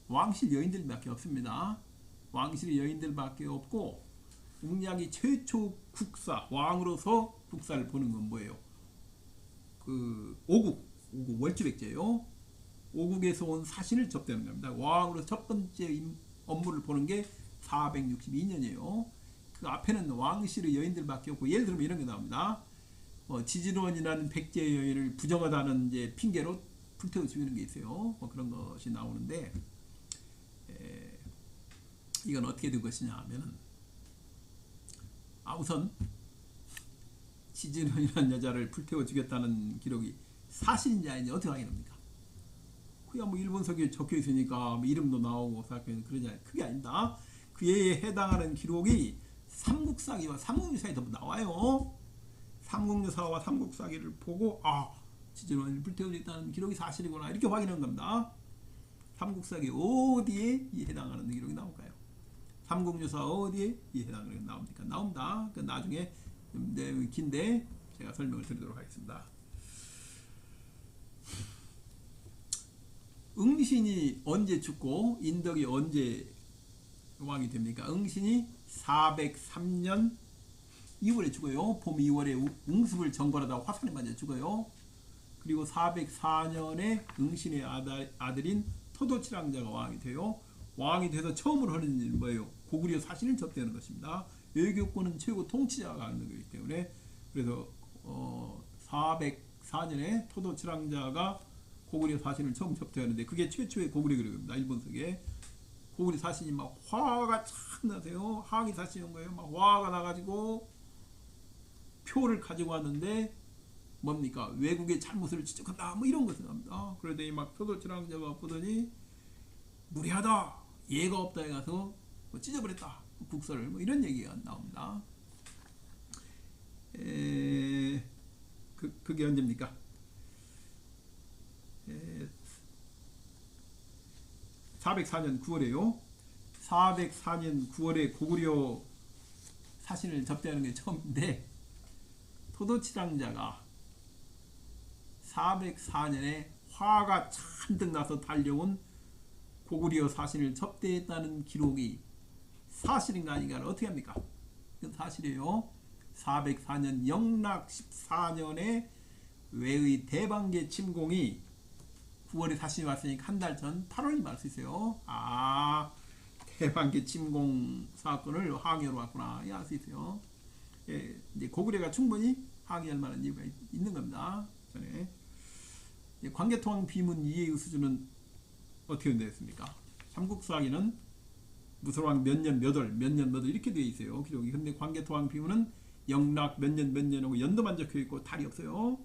왕실 여인들밖에 없습니다. 왕실 여인들밖에 없고, 웅약이 최초 국사, 왕으로서 국사를 보는 건 뭐예요? 그 오국 월지백제예요. 오국에서 온 사신을 접대하는 겁니다. 왕으로서 첫 번째 업무를 보는 게 462년이에요. 그 앞에는 왕실의 여인들밖에 없고, 예를 들면 이런 게 나옵니다. 지진원이라는 백제 여인을 부정하다는 이제 핑계로 불태워 죽이는 게 있어요. 그런 것이 나오는데, 이건 어떻게 된 것이냐 하면은, 우선 지진원이라는 여자를 불태워 죽였다는 기록이 사실인지 아닌지 어떻게 확인합니까? 그야 뭐 일본서기에 적혀 있으니까 뭐 이름도 나오고 그러지 않아요. 그게 아닙니다. 그에 해당하는 기록이 삼국사기와 삼국유사에 나와요. 삼국유사와 삼국사기를 보고 지진원을 불태워 죽였다는 기록이 사실이구나, 이렇게 확인한 겁니다. 삼국사기 어디에 이 해당하는 기록이 나올까요? 삼국유사 어디에 이 해당하는 기록이 나옵니까? 나옵니다. 그 나중에 내용이 긴데 제가 설명을 드리도록 하겠습니다. 응신이 언제 죽고 인덕이 언제 왕이 됩니까? 응신이 403년 2월에 죽어요. 봄 2월에 웅습을 정벌하다 화산에 맞아 죽어요. 그리고 404년에 응신의 아들인 토도칠왕자가 왕이 돼요. 왕이 돼서 처음으로 하는 일은 뭐예요? 고구려 사신을 접대하는 것입니다. 외교권은 최고 통치자가 하는 거기 때문에, 그래서 404년에 토도칠왕자가 고구려 사신을 처음 접대하는데, 그게 최초의 고구려 기록입니다. 일본석에. 고구려 사신이 막 화가 참 나세요. 항의 사신인 거예요. 막 화가 나가지고 표를 가지고 왔는데 뭡니까? 외국의 잘못을 지적한다, 뭐 이런 것을 합니다. 그러더니 막 토도칠왕자가 보더니 무례하다, 예가 없다에 가서 뭐 찢어버렸다, 국서를, 뭐 이런 얘기가 나옵니다. 그게 언제입니까? 404년 9월에요. 404년 9월에 고구려 사신을 접대하는 게 처음인데, 토도칠왕자가 404년에 화가 잔뜩 나서 달려온 고구려 사신을 접대했다는 기록이 사실인가 아닌가를 어떻게 합니까? 이건 사실이에요. 404년 영락 14년에 외의 대방계 침공이 9월에 사신이 왔으니까 한 달 전 8월이 말 수 있어요. 아, 대방계 침공 사건을 항해로 왔구나, 알 수 있어요. 예, 이제 고구려가 충분히 항의할 만한 이유가 있는 겁니다. 전에 관계통항 비문 이해의 수준은 어떻게 되었습니까? 삼국사기는 무설왕 몇 년 몇 월 이렇게 되어 있어요, 기록이. 근데 관계통항 비문은 영락 몇 년 하고 연도만 적혀 있고 달이 없어요.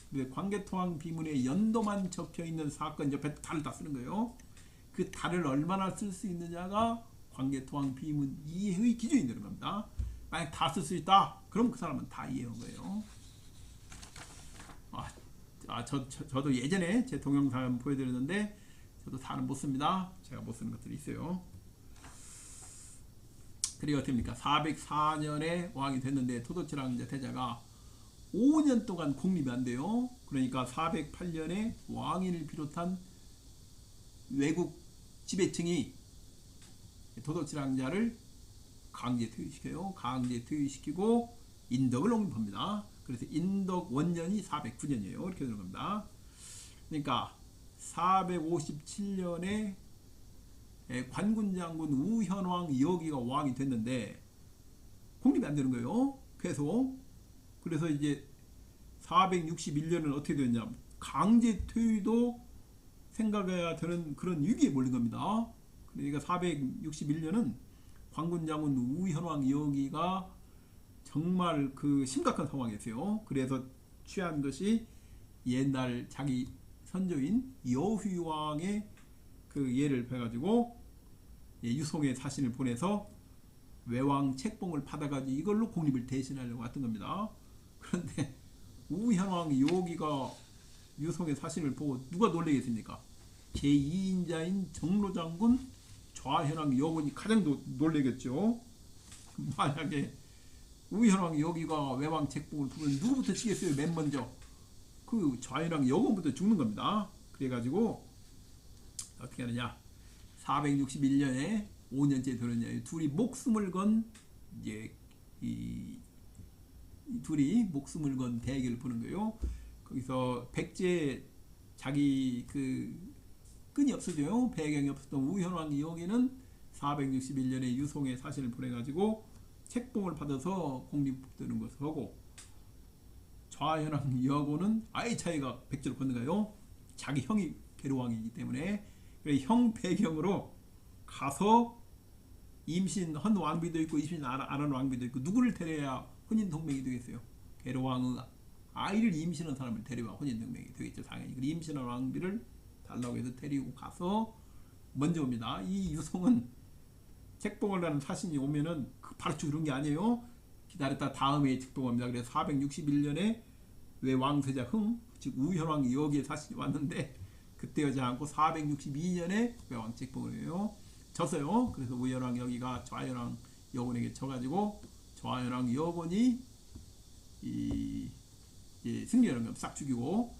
근데 관계통항 비문에 연도만 적혀 있는 사건 옆에 달을 다 쓰는 거예요. 그 달을 얼마나 쓸 수 있느냐가 관계통항 비문 이해의 기준이 되는 겁니다. 만약 다 쓸 수 있다, 그럼 그 사람은 다 이해한 거예요. 저도 예전에 제 동영상 보여드렸는데, 저도 다는 못 씁니다. 제가 못 쓰는 것들이 있어요. 그리고 어떻습니까? 404년에 왕이 됐는데 토도칠왕자 태자가 5년 동안 공립이 안 돼요. 그러니까 408년에 왕인을 비롯한 외국 지배층이 토도칠왕자를 강제 퇴위시켜요. 강제 퇴위시키고 인덕을 옹립합니다. 그래서 인덕 원년이 409년이에요. 이렇게 되는 겁니다. 그러니까 457년에 관군장군 우현왕 여기가 왕이 됐는데 공립이 안 되는 거예요. 그래서 이제 461년은 어떻게 되었냐, 강제 퇴위도 생각해야 되는 그런 위기에 몰린 겁니다. 그러니까 461년은 관군장군 우현왕 여기가 정말 그 심각한 상황이었어요. 그래서 취한 것이 옛날 자기 선조인 여휘왕의 그 예를 펴가지고 유송의 사신을 보내서 외왕 책봉을 받아가지고 이걸로 공립을 대신하려고 왔던 겁니다. 그런데 우현왕 여기가 유송의 사신을 보고 누가 놀래겠습니까? 제2인자인 정로장군 좌현왕 여군이 가장 놀래겠죠. 만약에 우현왕 여기가 외왕 책봉을 보면 누구부터 치겠어요? 맨 먼저 그 좌현왕 여군부터 죽는 겁니다. 그래가지고 어떻게 하느냐, 461년에 5년째 되느냐, 둘이 목숨을 건 이제 이 둘이 목숨을 건 대결을 보는 거예요. 거기서 백제 자기 그 끈이 없어져요. 배경이 없었던 우현왕 여기는 461년에 유송의 사신을 보내가지고 책봉을 받아서 공립되는 것을 하고, 좌현왕 여고는 아예 차이가 백제로 건너가요. 자기 형이 계로왕이기 때문에. 그래 형 배경으로 가서 임신한 왕비도 있고 임신 안 한 왕비도 있고, 누구를 데려야 혼인 동맹이 되겠어요? 계로왕의 아이를 임신한 사람을 데려와 혼인 동맹이 되겠죠, 당연히. 그리고 임신한 왕비를 달라고 해서 데리고 가서 먼저 옵니다. 이 유송은 책봉을 하는 사신이 오면은 바로 죽는 게 아니에요. 기다렸다 다음에 책봉합니다. 그래서 461년에 외왕세자 흥, 즉 우현왕 여기에 사신이 왔는데 그때 오지 않고 462년에 외왕 책봉을 해요. 졌어요. 그래서 우현왕 여기가 좌현왕 여군에게 져가지고 좌현왕 여군이 승리하는 걸 싹 죽이고,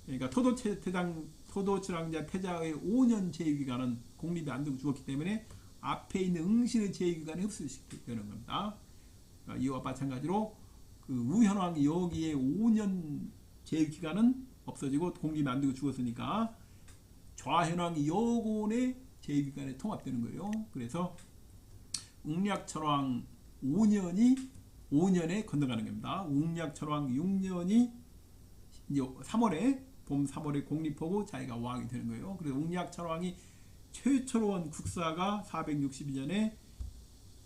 그러니까 토도칠왕자 태자의 5년 재위기간은 공립이 안 되고 죽었기 때문에 앞에 있는 응신의 제위기간에 흡수되는 겁니다. 그러니까 이와 마찬가지로 그 우현왕 여기에 5년 제위기간은 없어지고 공기 만들고 죽었으니까 좌현왕 여곤의 제위기간에 통합되는 거예요. 그래서 웅략천왕 5년에 건너가는 겁니다. 웅략천왕 6년이 이제 3월에 봄 3월에 공립하고 자기가 왕이 되는 거예요. 그래서 웅략천왕이 최초로 온 국사가 462년에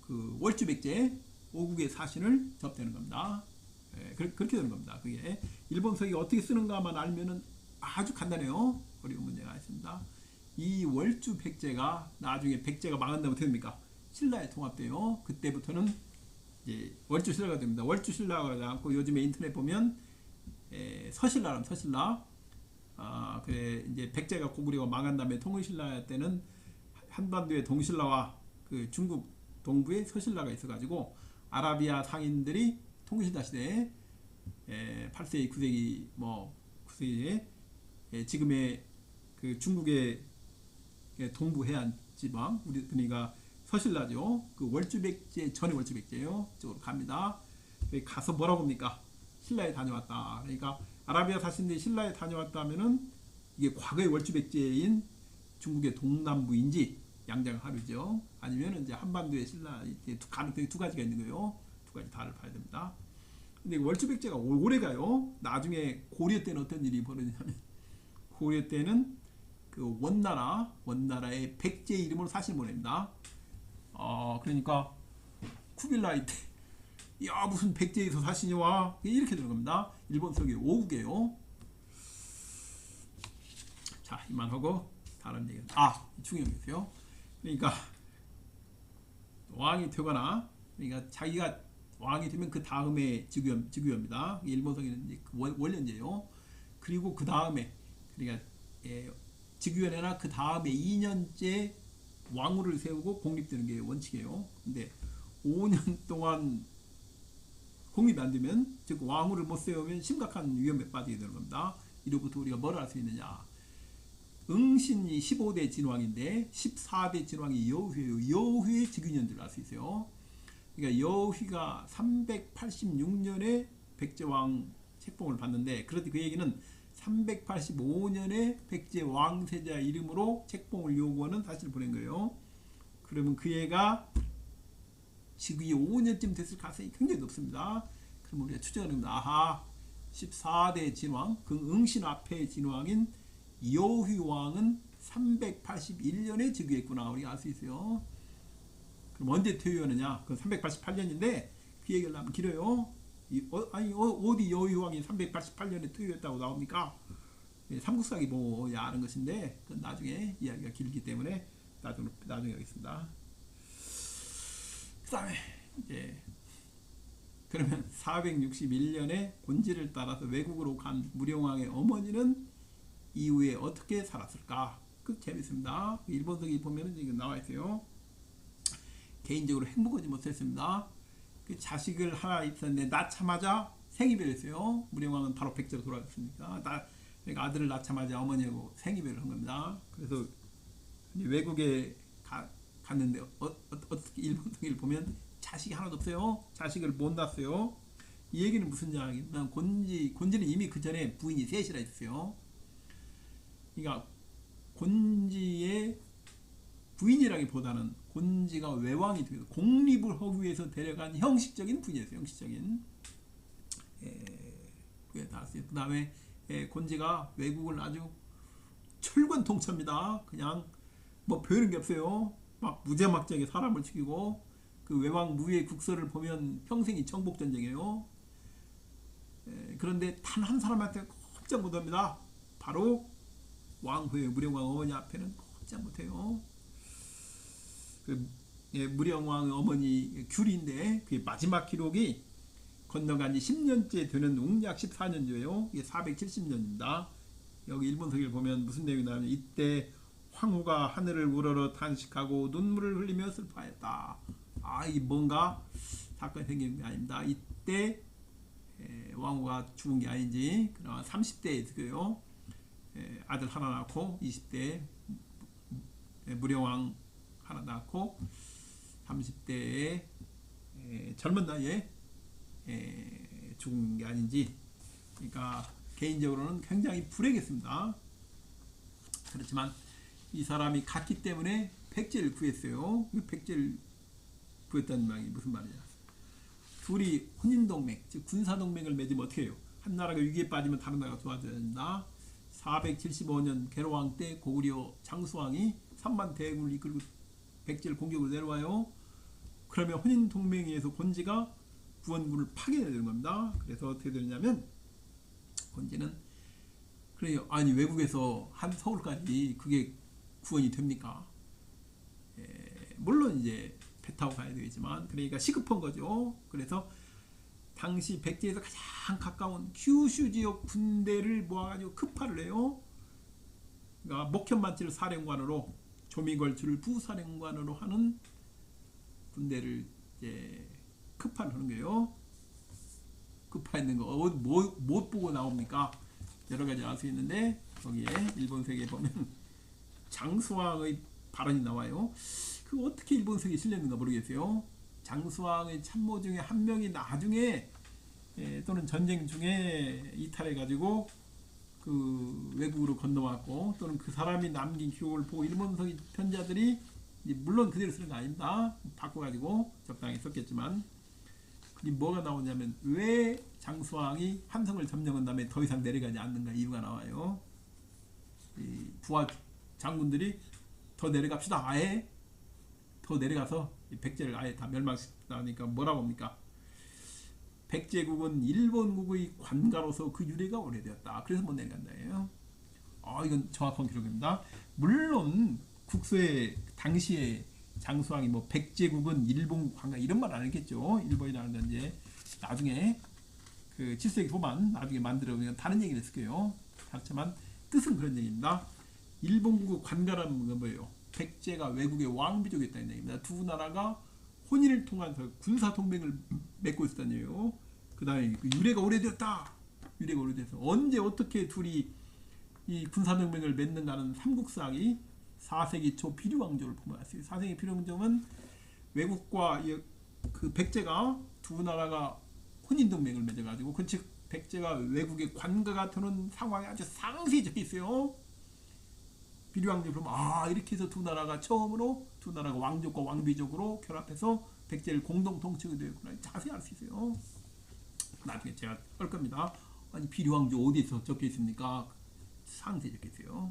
그 월주백제 오국의 사신을 접대는 겁니다. 예, 그렇게 되는 겁니다. 그게 일본 서기 어떻게 쓰는가만 알면은 아주 간단해요. 어려운 문제가 있습니다. 이 월주백제가 나중에 백제가 망한 다음에 어떻게 됩니까? 신라에 통합돼요. 그때부터는 이제 월주신라가 됩니다. 월주신라가 되지 않고 요즘에 인터넷 보면 서신라라면 서신라. 그래 이제 백제가 고구려가 망한 다음에 통일신라 때는 한반도의 동신라와 그 중국 동부에 서신라가 있어가지고 아라비아 상인들이 통일신라 시대에 8세기, 9세기 뭐 9세기에 지금의 그 중국의 동부 해안 지방 우리 그러니까 서신라죠. 그 월주백제 전에 월주백제요. 쪽으로 갑니다. 가서 뭐라고 합니까? 신라에 다녀왔다. 그러니까 아라비아 사신들이 신라에 다녀왔다 하면은 이게 과거의 월주백제인 중국의 동남부인지 양장하류죠. 아니면 이제 한반도의 신라 가능성이 두 가지가 있는 거예요. 두 가지 다를 봐야 됩니다. 근데 월주백제가 오래 가요. 나중에 고려 때는 어떤 일이 벌어지냐면 고려 때는 그 원나라의 백제 이름으로 사실 보냅니다. 그러니까 쿠빌라이 때 야 무슨 백제에서 사신이 와 이렇게 되는 겁니다. 일본 서기 5국이에요. 자 이만하고 다른 얘기는 중요한 게 있어요. 그러니까 왕이 되거나 그러니까 자기가 왕이 되면 그 다음에 즉위입니다. 일본 서기는 원년제예요. 그리고 그 다음에 그러니까 즉위원회나 그 다음에 2년째 왕후를 세우고 공립되는 게 원칙이에요. 근데 5년 동안 공립이 안 되면 즉 왕후를 못 세우면 심각한 위험에 빠지게 되는 겁니다. 이로부터 우리가 뭘 알 수 있느냐? 응신이 15대 진왕인데 14대 진왕이 여휘예요. 여휘의 즉위년들을 알 수 있어요. 그러니까 여휘가 386년에 백제왕 책봉을 받는데 그런데 그 얘기는 385년에 백제 왕세자 이름으로 책봉을 요구하는 사실을 보낸 거예요. 그러면 그 애가 즉위 5년쯤 됐을 가능성이 굉장히 높습니다. 그럼 우리가 추정합니다. 14대 진왕, 그 응신 앞에 진왕인 여휘왕은 381년에 즉위했구나. 우리가 알 수 있어요. 그럼 언제 퇴위하느냐? 그건 388년인데 그 얘기를 하면 길어요. 어디 여휘왕이 388년에 퇴위했다고 나옵니까? 삼국사기 뭐야 하는 것인데 그건 나중에 이야기가 길기 때문에 나중에 하겠습니다. 그 다음에 이제 그러면 461년에 곤지를 따라서 외국으로 간 무령왕의 어머니는 이후에 어떻게 살았을까? 그 재밌습니다. 일본서기 보면은 이거 나와 있어요. 개인적으로 행복하지 못했습니다. 그 자식을 하나 있었는데 낳자마자 생이별을 했어요. 무령왕은 바로 백제로 돌아갔으니까 그러니까 아들을 낳자마자 어머니하고 생이별을 한 겁니다. 그래서 외국에 갔는데 어떻게 일본서기를 보면 자식이 하나도 없어요. 자식을 못 낳았어요. 이 얘기는 무슨 이야기냐면 곤지는 이미 그 전에 부인이 셋이나 있어요. 그러니까 곤지의 부인이라기보다는 곤지가 외왕이 되어서 공립을 하기 위해서 데려간 형식적인 부인이었어요. 형식적인 그게 다 있어요. 그 다음에 곤지가 외국을 아주 철권통치입니다. 그냥 뭐 배우는 게 없어요. 막 무지막지하게 사람을 죽이고 그 외왕 무의 국서를 보면 평생이 정복전쟁이에요. 그런데 단 한 사람한테 꼼짝 못합니다. 바로 왕후의 무령왕 어머니 앞에는 꼼짝 못해요. 그 무령왕 어머니 귤인데 그게 마지막 기록이 건너간 지 10년째 되는 웅략 14년도예요. 이게 470년입니다. 여기 일본서기를 보면 무슨 내용이 나오냐면 이때 황후가 하늘을 우러러 탄식하고 눈물을 흘리며 슬퍼했다. 이게 뭔가 사건이 생긴 게 아닙니다. 이때 왕후가 죽은 게 아닌지 그나마 30대에 있고요. 아들 하나 낳고 20대 무령왕 하나 낳고 30대에 젊은 나이에 죽은 게 아닌지, 그러니까 개인적으로는 굉장히 불행했습니다. 그렇지만 이 사람이 갔기 때문에 백제를 구했어요. 백제를 구했다는 말이 무슨 말이냐? 둘이 혼인동맹, 즉 군사동맹을 맺으면 어떻게 해요? 한 나라가 위기에 빠지면 다른 나라가 도와줘야 된다. 475년 개로왕 때 고구려 장수왕이 3만 대군을 이끌고 백제를 공격으로 내려와요. 그러면 혼인동맹에 의해서 곤지가 구원군을 파괴해야 되는 겁니다. 그래서 어떻게 되느냐면 곤지는 그래요. 아니 외국에서 한 서울까지 그게 구원이 됩니까? 물론 이제 배 타고 가야 되겠지만, 그러니까 시급한 거죠. 그래서 당시 백제에서 가장 가까운 규슈 지역 군대를 모아가지고 급파를 해요. 그러니까 목현만치를 사령관으로, 조미걸주를 부사령관으로 하는 군대를 이제 급파를 하는 거예요. 급파했는 거 못 보고 나옵니까? 여러 가지 알 수 있는데, 거기에 일본색에 보면 장수왕의 발언이 나와요. 그 어떻게 일본색에 실렸는가 모르겠어요. 장수왕의 참모 중에 한 명이 나중에 또는 전쟁 중에 이탈해가지고 그 외국으로 건너왔고, 또는 그 사람이 남긴 기록을 보고 일본성 편자들이 물론 그대로 쓰는 거 아닙니다. 바꿔가지고 적당히 썼겠지만, 그게 뭐가 나오냐면 왜 장수왕이 함성을 점령한 다음에 더 이상 내려가지 않는가 이유가 나와요. 이 부하 장군들이 더 내려갑시다, 아예 더 내려가서 백제를 아예 다 멸망시켰다 하니까 뭐라고 합니까? 백제국은 일본국의 관가로서 그 유래가 오래되었다. 그래서 못 내려간다예요. 이건 정확한 기록입니다. 물론 국서에 당시에 장수왕이 뭐 백제국은 일본 관가 이런 말 안 했겠죠. 일본이라는 이제 나중에 그 7세기 후반 나중에 만들어보면 다른 얘기를 했을 거예요. 하지만 뜻은 그런 얘기입니다. 일본국의 관가라는 건 뭐예요? 백제가 외국의 왕비족이었다는 얘기입니다. 두 나라가 혼인을 통해서 군사 동맹을 맺고 있었다는 얘기예요. 그 다음에 유래가 오래되었다. 유래가 오래돼서 언제 어떻게 둘이 이 군사 동맹을 맺는가는 삼국사기 4세기 초 비류왕조를 보면 알수 있어요. 4세기 비류왕조는 외국과 그 백제가 두 나라가 혼인 동맹을 맺어가지고, 즉 백제가 외국의 관가가 되는 상황이 아주 상세히 적혀 있어요. 비류왕조 보면 이렇게 해서 두 나라가 처음으로 두 나라가 왕족과 왕비족으로 결합해서 백제를 공동 통치하게 되었구나. 자세히 알 수 있어요. 나중에 제가 할 겁니다. 아니 비류왕조 어디서 적혀 있습니까? 상세히 적혀 있어요.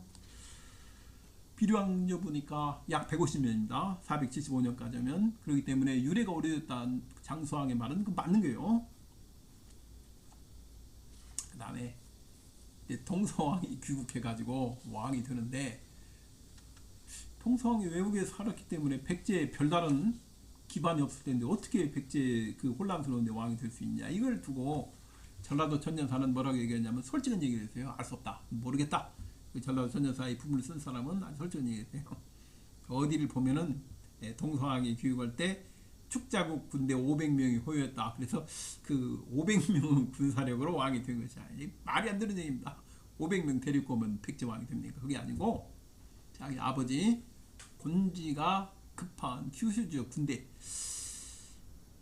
비류왕조 보니까 약 150년입니다. 475년까지 하면. 그렇기 때문에 유래가 오래됐다는 장수왕의 말은 그 맞는 거예요. 그 다음에 동서왕이 귀국해가지고 왕이 되는데, 동서왕이 외국에 살았기 때문에 백제에 별다른 기반이 없을 텐데 어떻게 백제 그 혼란스러운데 왕이 될 수 있냐, 이걸 두고 전라도 천년사는 뭐라고 얘기했냐면 솔직한 얘기를 했어요. 알 수 없다, 모르겠다. 그 전라도 천년사의 부분을 쓴 사람은 아주 솔직한 얘기를 했어요. 어디를 보면은 동서왕이 귀국할 때 축자국 군대 500명이 호위했다. 그래서 그 500명 군사력으로 왕이 된 것이야. 말이 안 되는 얘기입니다. 500명 데리고 오면 백제 왕이 됩니까? 그게 아니고 자기 아버지 곤지가 급한 규슈 지역 군대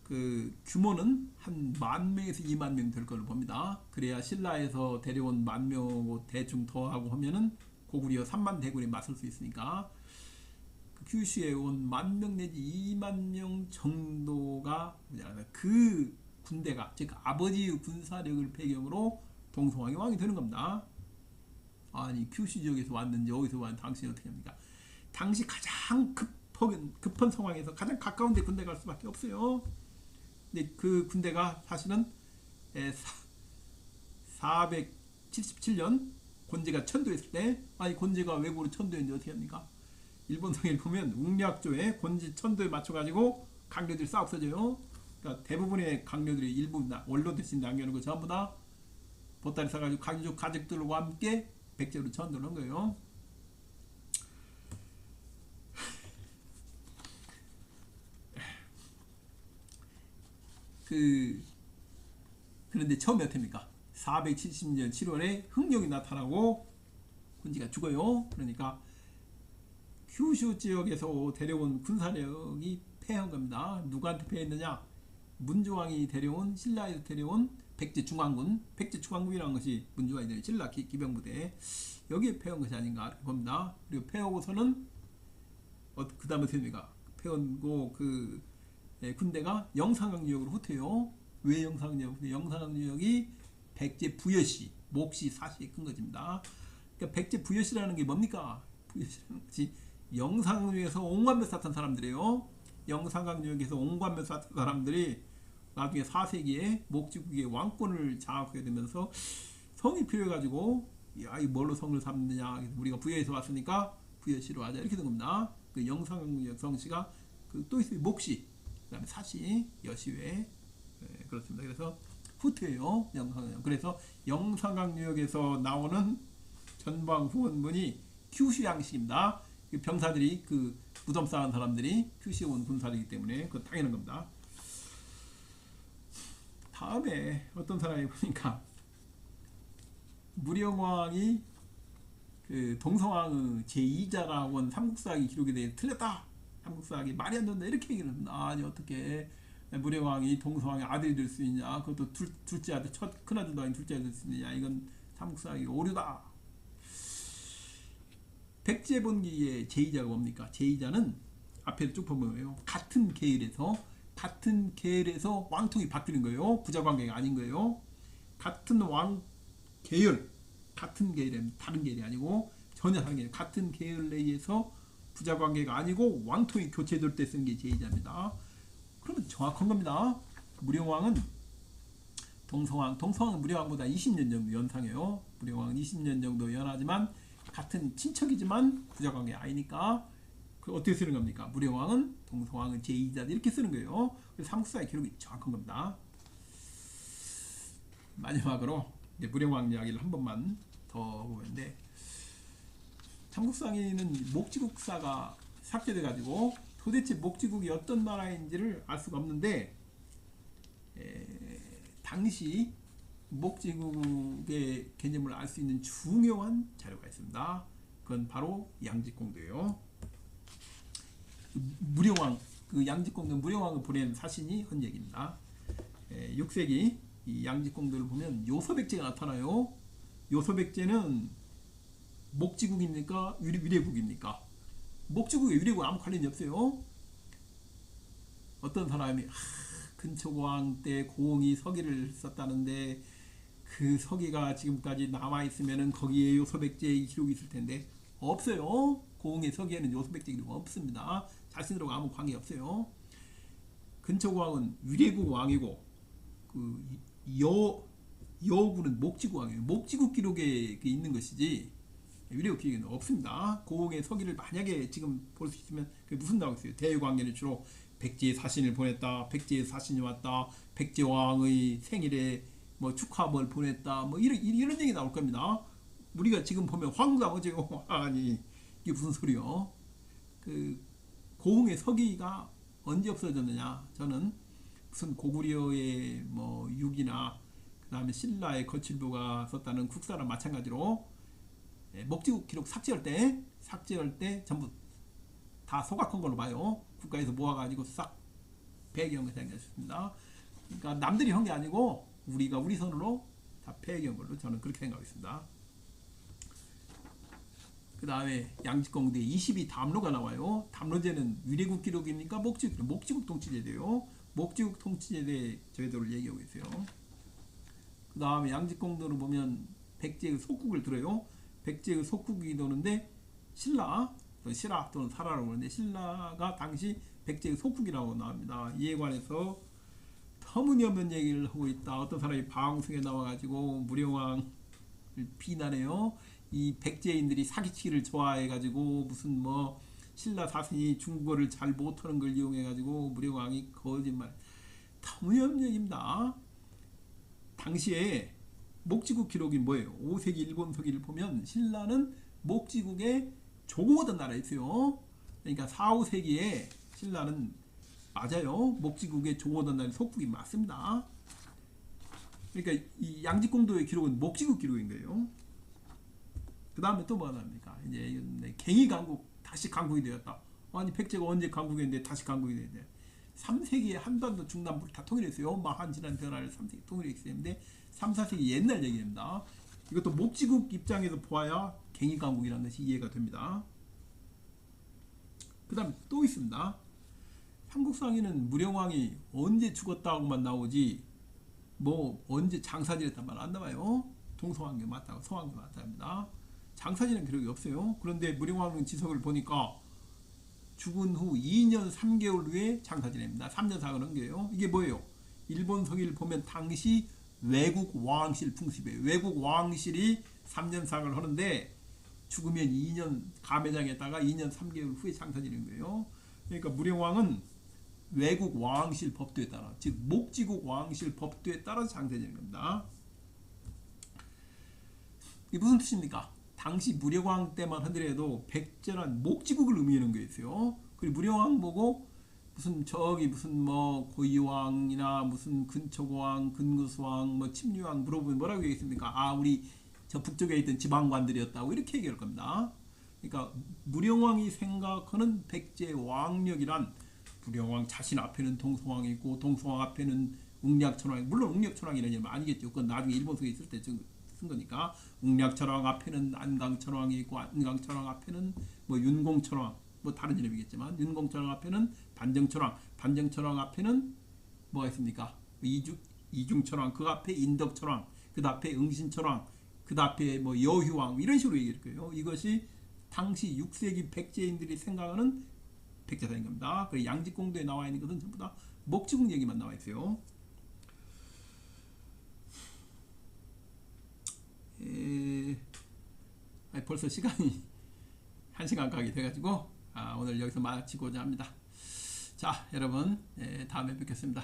그 규모는 한 10,000명에서 20,000명 될 걸로 봅니다. 그래야 신라에서 데려온 10,000명 대충 더하고 하면은 고구려 3만 대군에 맞설 수 있으니까, 그 규슈에 온 10,000명 내지 20,000명 정도가 그 군대가, 즉 아버지의 군사력을 배경으로 동서왕이 왕이 되는 겁니다. 아니 규슈 지역에서 왔는지 어디서 왔는지 당신이 어떻게 합니까? 당시 가장 급한 상황에서 가장 가까운 데 군대 갈 수밖에 없어요. 근데 그 군대가 사실은 477년 곤지가 천도했을 때, 아니 곤지가 외국으로 천도했는데 어떻게 합니까? 일본성에 보면 웅략조에 곤지 천도에 맞춰가지고 강료들이 싹 없어져요. 그러니까 대부분의 강료들이 일부 원로 대신 남겨놓은 거 전부 다 보따리 싸가지고 강족 가족들과 함께 백제로 천도를 한 거예요. 그런데 처음에 어떻습니까? 470년 7월에 흑룡이 나타나고 곤지가 죽어요. 그러니까 큐슈 지역에서 데려온 군사력이 패한 겁니다. 누구한테 패했느냐? 문조왕이 데려온 신라에서 데려온 백제 중앙군, 백제 중앙군이라는 것이 문조왕이 데려온 신라 기병부대 여기에 패한 것이 아닌가 이렇게 봅니다. 그리고 패하고서는 그 다음에 됩니까? 패하고 그 군대가 영산강유역으로 후퇴해요. 왜 영산강유역? 영산강유역이 백제 부여시, 목시, 사시에 큰 것입니다. 그러니까 백제 부여시라는 게 뭡니까? 부여시라는 것이 영산강유역에서 옹관몇 샀던 사람들이에요. 영산강유역에서 옹관몇 샀던 사람들이 나중에 4세기에 목지국의 왕권을 장악하게 되면서 성이 필요해가지고 야, 이 뭘로 성을 삼느냐? 우리가 부여에서 왔으니까 부여시로 하자 이렇게 된 겁니다. 그 영산강유역 성씨가 또 있어요. 목시, 그다음에 사시, 여시회 그렇습니다. 그래서 후퇴예요. 영산강유역. 그래서 영산강유역에서 나오는 전방 후원문이 큐슈 양식입니다. 병사들이 그 무덤 쌓은 사람들이 큐슈에 온 군사들이기 때문에 그건 당연한 겁니다. 다음에 어떤 사람이 보니까 무령왕이 그 동성왕의 제2자라고 한 삼국사기 기록에 대해 틀렸다. 삼국사기 말이 안 된다 이렇게 얘기를 합니다. 아니 어떻게 무령왕이 동성왕의 아들이 될 수 있냐? 그것도 둘째 아들, 첫 큰아들도 아닌 둘째 아들 될 수 있느냐? 이건 삼국사기 오류다. 백제본기의 제2자가 뭡니까? 제2자는 앞에 쭉 보면 같은 계열에서 왕통이 바뀌는 거예요. 부자관계가 아닌 거예요. 같은 왕 계열, 같은 계열은 다른 계열이 아니고 전혀 다른 계열, 같은 계열 내에서 부자관계가 아니고 왕통이 교체될 때 쓰는 게 제2자입니다. 그러면 정확한 겁니다. 무령왕은 동성왕은 무령왕보다 20년 정도 연상해요. 무령왕은 20년 정도 연하지만 같은 친척이지만 부자관계 아니니까 그 어떻게 쓰는 겁니까? 무령왕은 동성왕은 제2자 이렇게 쓰는 거예요. 그래서 삼국사의 기록이 정확한 겁니다. 마지막으로 이제 무령왕 이야기를 한 번만 더 보는데 삼국사기는 목지국사가 삭제돼 가지고 도대체 목지국이 어떤 나라인지를 알 수가 없는데 당시 목지국의 개념을 알 수 있는 중요한 자료가 있습니다. 그건 바로 양직공도예요. 무령왕, 그 양직공도 무령왕을 보낸 사신이 한 얘기입니다. 6세기 이 양직공도를 보면 요소백제가 나타나요. 요소백제는 목지국입니까? 위례국입니까? 목지국에 위례국 아무 관련이 없어요. 어떤 사람이 근초고왕 때 고흥이 서기를 썼다는데 그 서기가 지금까지 남아있으면 거기에 요소백제의 기록이 있을 텐데 없어요. 고흥의 서기에는 요소백제 기록 없습니다. 자신들하고 아무 관계 없어요. 근초고왕은 위례국 왕이고 그 여우군은 목지국 왕이에요. 목지국 기록에 있는 것이지 위례국 기록에는 없습니다. 고흥의 서기를 만약에 지금 볼 수 있으면 그게 무슨 나오고 있어요. 대유관계는 주로 백제의 사신을 보냈다. 백제의 사신이 왔다. 백제왕의 생일에 뭐 축하뭘 보냈다. 뭐 이런 얘기 나올 겁니다. 우리가 지금 보면 황당하죠. 아니 이게 무슨 소리요? 그 고흥의 서기가 언제 없어졌느냐? 저는 무슨 고구려의 뭐 육이나 그 다음에 신라의 거칠부가 썼다는 국사랑 마찬가지로 목지국 기록 삭제할 때 전부 다 소각한 걸로 봐요. 국가에서 모아가지고 싹 폐기한 것이 생겼습니다. 그러니까 남들이 한 게 아니고 우리가 우리 손으로 다 폐기한 걸로 저는 그렇게 생각했습니다. 그 다음에 양직공대 22 담로가 나와요. 담로제는 위례국 기록입니까? 목지국 통치제도요. 목지국 통치제도의 제도를 얘기하고 있어요. 그 다음에 양직공도를 보면 백제의 속국을 들어요. 백제의 속국이 도는데 신라 또는 사라라고 하는데 신라가 당시 백제의 속국이라고 나옵니다. 이에 관해서 터무니없는 얘기를 하고 있다. 어떤 사람이 방송에 나와가지고 무령왕을 비난해요. 이 백제인들이 사기치기를 좋아해가지고 무슨 뭐 신라 사신이 중국어를 잘 못하는 걸 이용해가지고 무령왕이 거짓말. 터무니없는 얘기입니다. 당시에 목지국 기록이 뭐예요? 5세기 일본 서기를 보면 신라는 목지국의 조공하던 나라였어요. 그러니까 4, 5세기에 신라는 맞아요. 목지국의 조공하던 나라의 속국이 맞습니다. 그러니까 이 양직공도의 기록은 목지국 기록인 거예요. 그 다음에 또 뭐가 나옵니까? 이제 갱의강국 다시 강국이 되었다. 아니 백제가 언제 강국했는데 다시 강국이 되는데 3세기에 한반도 중남부를 다 통일했어요. 마한지난 변화를 3세기 통일했기 때문에 3, 4세기 옛날 얘기입니다. 이것도 목지국 입장에서 보아야 갱이강국이라는 것이 이해가 됩니다. 그 다음 또 있습니다. 삼국상에는 무령왕이 언제 죽었다고만 나오지 뭐 언제 장사지냈단 말 안 나와요. 동서왕조 맞다고 서왕조 맞다 합니다. 장사지낸 기록이 없어요. 그런데 무령왕 지석을 보니까 죽은 후 2년 3개월 후에 장사지냅니다. 3년 4개월 넘겨요. 이게 뭐예요? 일본 서기를 보면 당시 외국 왕실 풍습이에요. 외국 왕실이 3년 4개월 하는데 죽으면 2년 감회장에다가 2년 3개월 후에 장사지는 거예요. 그러니까 무령왕은 외국 왕실 법도에 따라, 즉 목지국 왕실 법도에 따라서 장사지는 겁니다. 이게 무슨 뜻입니까? 당시 무령왕 때만 하더라도 백제란 목지국을 의미하는 거였어요. 그리고 무령왕 보고 무슨 저기 무슨 뭐 고이왕이나 무슨 근초고왕, 근구수왕, 뭐 침류왕 물어보면 뭐라고 얘기했습니까? 아 우리 저 북쪽에 있던 지방관들이었다고 이렇게 얘기할 겁니다. 그러니까 무령왕이 생각하는 백제 왕력이란 무령왕 자신 앞에는 동서왕이 있고 동서왕 앞에는 웅략천왕이, 물론 웅략천왕이라는 이름 아니겠죠. 그건 나중에 일본 속에 있을 때 쓴 거니까. 웅략천왕 앞에는 안강천왕이 있고 안강천왕 앞에는 뭐 윤공천왕, 뭐 다른 이름이겠지만 윤공천왕 앞에는 반정천왕, 반정천왕 앞에는 뭐가 있습니까? 이중천왕, 그 앞에 인덕천왕, 그 앞에 응신천왕, 그 앞에 뭐 여휴왕, 이런 식으로 얘기할 거예요. 이것이 당시 6세기 백제인들이 생각하는 백제사인 겁니다. 그리고 양지공도에 나와 있는 것은 전부 다 목지국 얘기만 나와 있어요. 벌써 시간이 1시간 가게 돼가지고 오늘 여기서 마치고자 합니다. 자, 여러분 다음에 뵙겠습니다.